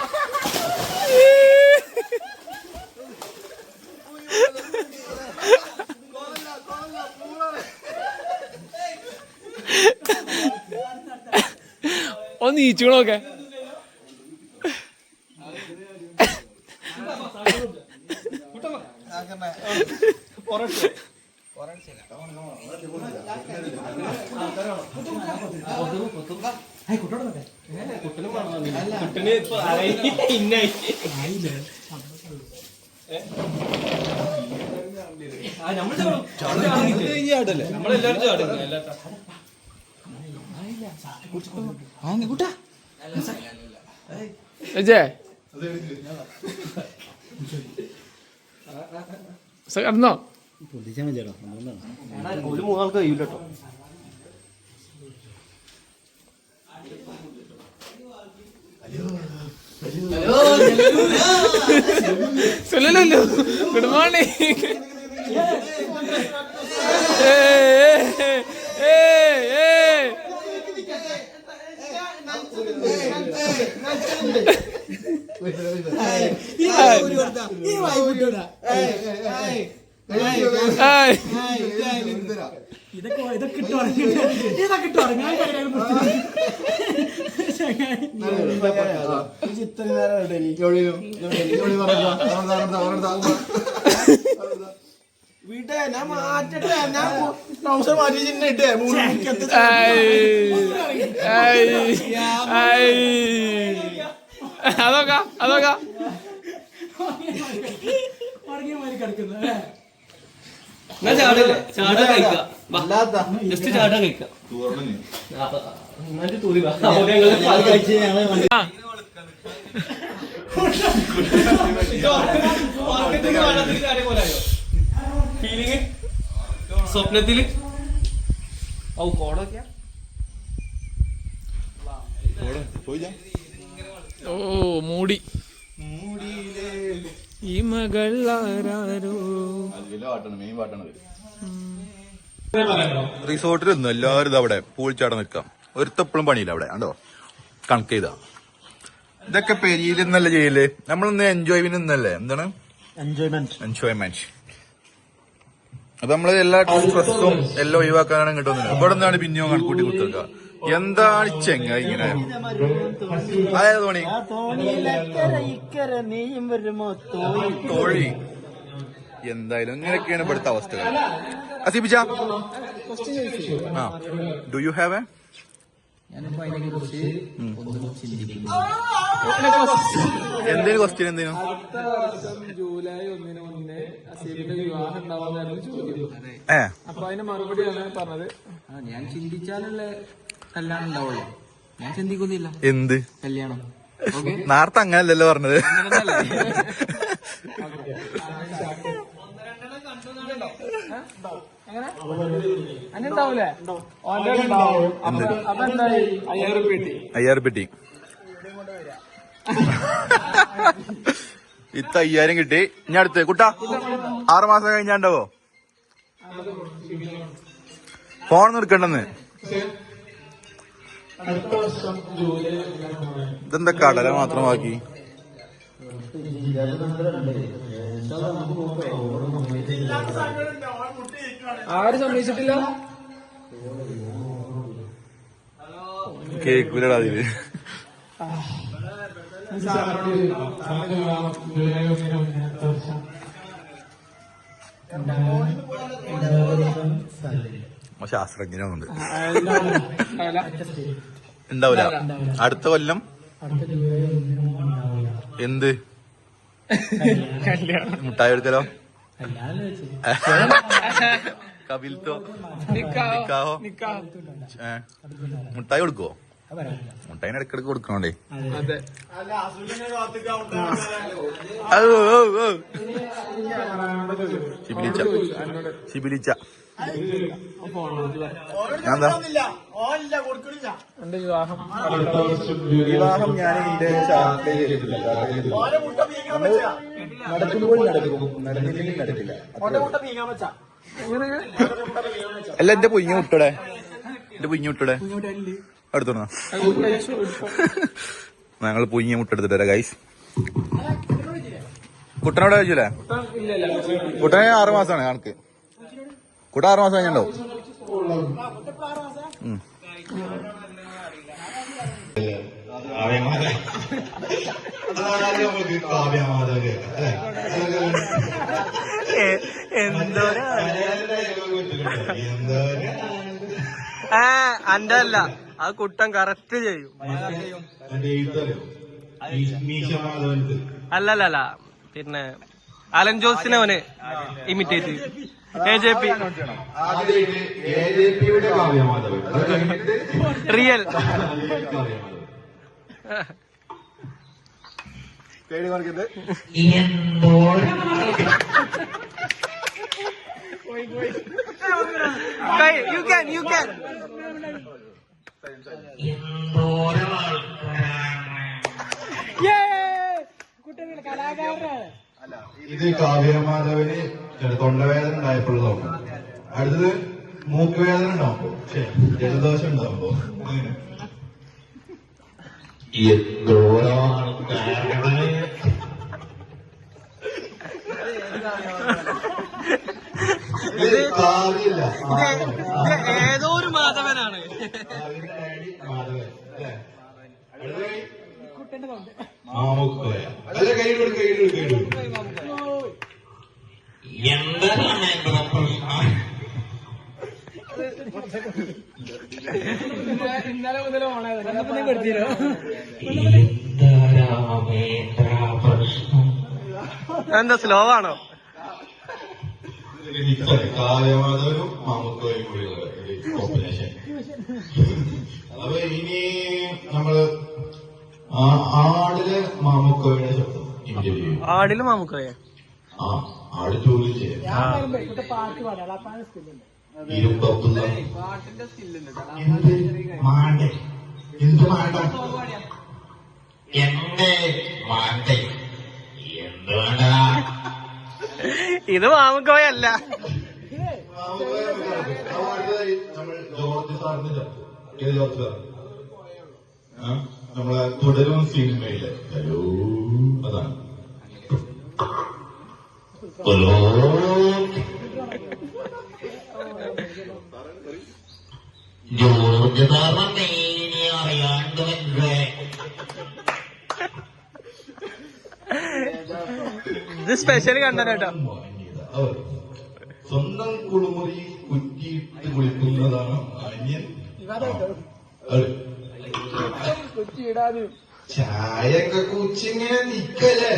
S5: ഒന്ന് നീച്ചോളൊക്കെ. നമ്മളെല്ലാരും ചാടും. കടന്നോ?
S4: ഒരു 3 ആൾക്ക് കഴിയില്ല കേട്ടോ.
S5: Good morning.
S2: ഇതൊക്കെ ഇട്ട് ഉറങ്ങാൻ
S5: അതൊക്കെ
S2: ഉറങ്ങിയ മാതിരി കിടക്കുന്നു.
S5: ചാടല്ലേ? ചാട കഴിക്കാം. ജസ്റ്റ് ചാട കഴിക്കാം. ഫീലിംഗ് സ്വപ്നത്തില് ഓ മൂടി ഈ മകൾ ആരാരോ.
S1: റിസോർട്ടിൽ നിന്നു എല്ലാവരും ഇത് അവിടെ പൂൾ ചാട നിൽക്കാം. ഒരുത്തപ്പോഴും പണിയില്ല അവിടെ. കണ്ടോ, കണക്ക് ചെയ്താ. ഇതൊക്കെ പെരിയിലിന്നല്ല ചെയ്യല്. നമ്മളിന്ന് എൻജോയ്മെന്റ് നിന്നല്ലേ. എന്താണ് എൻജോയ്മെന്റ്. അപ്പൊ നമ്മള് എല്ലാ സ്ട്രെസ്സും എല്ലാം ഒഴിവാക്കാനാണ് ഇങ്ങോട്ട് വന്നത്. ഇവിടെ നിന്നാണ് പിന്നെയോ കണക്കൂട്ടി കുത്തിക്കുക. എന്താണ് ചെങ്ങ ഇങ്ങനെ? അതായത് തോണി തോഴി. എന്തായാലും ഇങ്ങനെയൊക്കെയാണ് ഇവിടുത്തെ അവസ്ഥകൾ. അസിബിച്ച, ഡു യു ഹാവ് എ എന്തേലും ക്വസ്റ്റ്യൻ? എന്തേലും
S5: ജൂലൈ 1 അസീബിന്റെ വിവാഹം ഉണ്ടാവുന്നതായിരുന്നു ചോദ്യം. അപ്പൊ അതിന് മറുപടിയാണ് പറഞ്ഞത്.
S3: ഞാൻ ചിന്തിച്ചാലുള്ള കല്യാണം ഉണ്ടാവുള്ളൂ.
S5: ഞാൻ ചിന്തിക്കുന്നില്ല.
S1: എന്ത്
S5: കല്യാണം. ഓക്കെ,
S1: നേരത്തെ അങ്ങനല്ലല്ലോ പറഞ്ഞത്.
S5: ഉണ്ടാവൂലേ? അപ്പൊ എന്തായി? 5000 കിട്ടി.
S1: 5000 കിട്ടി. ഇത്ത 5000 കിട്ടി. ഇനി അടുത്ത് കുട്ടാ 6 മാസം കഴിഞ്ഞാണ്ടാവോ? ഫോൺ നിർക്കണ്ടെന്ന്. ഇതെന്താ കടല മാത്രമാക്കി?
S5: ആരും സമ്മതിച്ചിട്ടില്ല.
S1: കേക്കൂലടാ അതില്. ശാസ്ത്രജ്ഞനുണ്ട്. ഉണ്ടാവൂല. അടുത്ത കൊല്ലം എന്ത് മുട്ടായി എടുക്കലോ? കപിൽത്തോ നിക്കാഹോ? മുട്ടായി കൊടുക്കുവോ? മുട്ടായിന് ഇടക്കിടക്ക് കൊടുക്കണോണ്ടേ. ശിബിലിച്ച
S5: എന്റെ വിവാഹം
S1: ഞാൻ ഇതിന്റെ നടക്കുമ്പോൾ നടക്കും, നടന്നില്ലെങ്കിൽ നടക്കില്ല. അല്ല എന്റെ പൊയ്യ മുട്ടടെ, എന്റെ പൊയ്യ മുട്ടടെ അടുത്തോണ. ഞങ്ങൾ പൊയ്യ മുട്ട എടുത്തിട്ട് വരാം ഗൈസ്. കുട്ടനോടെ കഴിച്ചില്ലേ? കുട്ടനെ 6 മാസമാണ് കണക്ക്. കുട്ട 6 മാസം കഴിഞ്ഞോ?
S5: അന്റെ അല്ല, ആ കുട്ടൻ കറക്റ്റ് ചെയ്യും. അല്ലല്ല, പിന്നെ അലൻ ജോസിനെ അവന് imitate AJP real. You can.
S6: ഇത് കാവ്യമാധവന് തൊണ്ടവേദന ഉണ്ടായപ്പോഴും, അടുത്തത് മൂക്കുവേദന ഉണ്ടാവുമ്പോ, ജലദോഷം ഉണ്ടാവുമ്പോ, ഇത് കാവ്യല്ല,
S5: ഏതോ ഒരു മാധവനാണ്.
S6: മാധവൻ അല്ലേ? മാമുക്കോയ അല്ല, കൈയിലൂടെ എന്താണ്
S5: ഇന്നലെ മുതൽ ഓണായതല്ലോ. എന്താ സ്ലോ ആണോ?
S6: കാവ്യമാധവനും മാമുക്കോയും കൂടിയുള്ള കോമ്പിനേഷൻ. അപ്പൊ ഇനി നമ്മള് ആടില് മാമുക്കോയുടെ ശബ്ദം ഇന്റർവ്യൂ ചെയ്യും.
S5: ആടില് മാമുക്കോയ
S6: ആട് ജോലി ചെയ്യാം. ഇരുമ്പുള്ള എന്ത് മാണ്ട മാണ്ട എന്ത് വേണ്ട.
S5: ഇത് മാമുക്കോയല്ല.
S6: നമ്മൾ ജോർജ് സാറിന് ശബ്ദം. ജോർജ് സാർ നമ്മളെ തുടരും സിനിമയിലെ ഹലോ, അതാണ്. ജോർജ് സാറിനെ അറിയാണ്ട്
S5: ഇത് സ്പെഷ്യൽ കണ്ടന്റ് കേട്ടോ.
S6: സ്വന്തം കുളിമുറി കുറ്റിയിട്ട് കുളിക്കുന്നതാണ് അന്യൻ. ചായയൊക്കെ കുച്ചിങ്ങനെ നിക്കല്ലേ.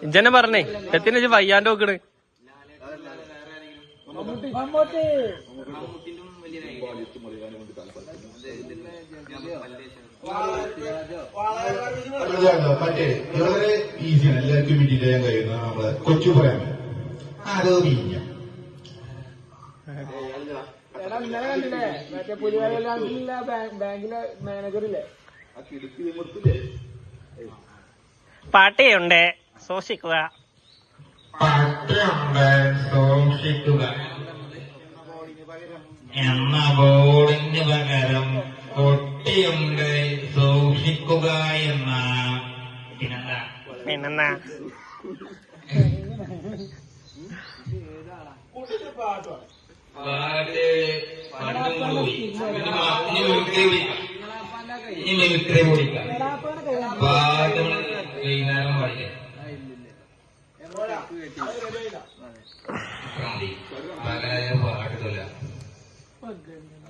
S5: ഇജ്ജന്നെ പറഞ്ഞേ എത്തിന് വയ്യാണ്ട് നോക്കണ്.
S2: മമ്മൂട്ടി
S6: മറ്റേ വളരെ ഈസിയാണ് എല്ലാവർക്കും ഇമിറ്റേറ്റ് ചെയ്യാൻ കഴിയുന്ന നമ്മളെ കൊച്ചു പറയാൻ അതോ വീഞ്ഞ
S2: എടാ ഇന്നലെ കണ്ടില്ലേ മറ്റേ പുലിവാലിലെ ബാങ്കിലെ മാനേജറില്ലേ
S5: പാട്ടിയുണ്ട് സൂക്ഷിക്കുക.
S6: പാട്ടുണ്ട് സൂക്ഷിക്കുക എന്ന ബോർഡിന് പകരം കൊട്ടിയുണ്ട് സൂക്ഷിക്കുക എന്ന
S5: പിന്നെന്താ
S3: വൈകുന്നേരം പാടില്ലേ പാട്ടില്ല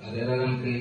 S3: അതേതാ നമുക്ക്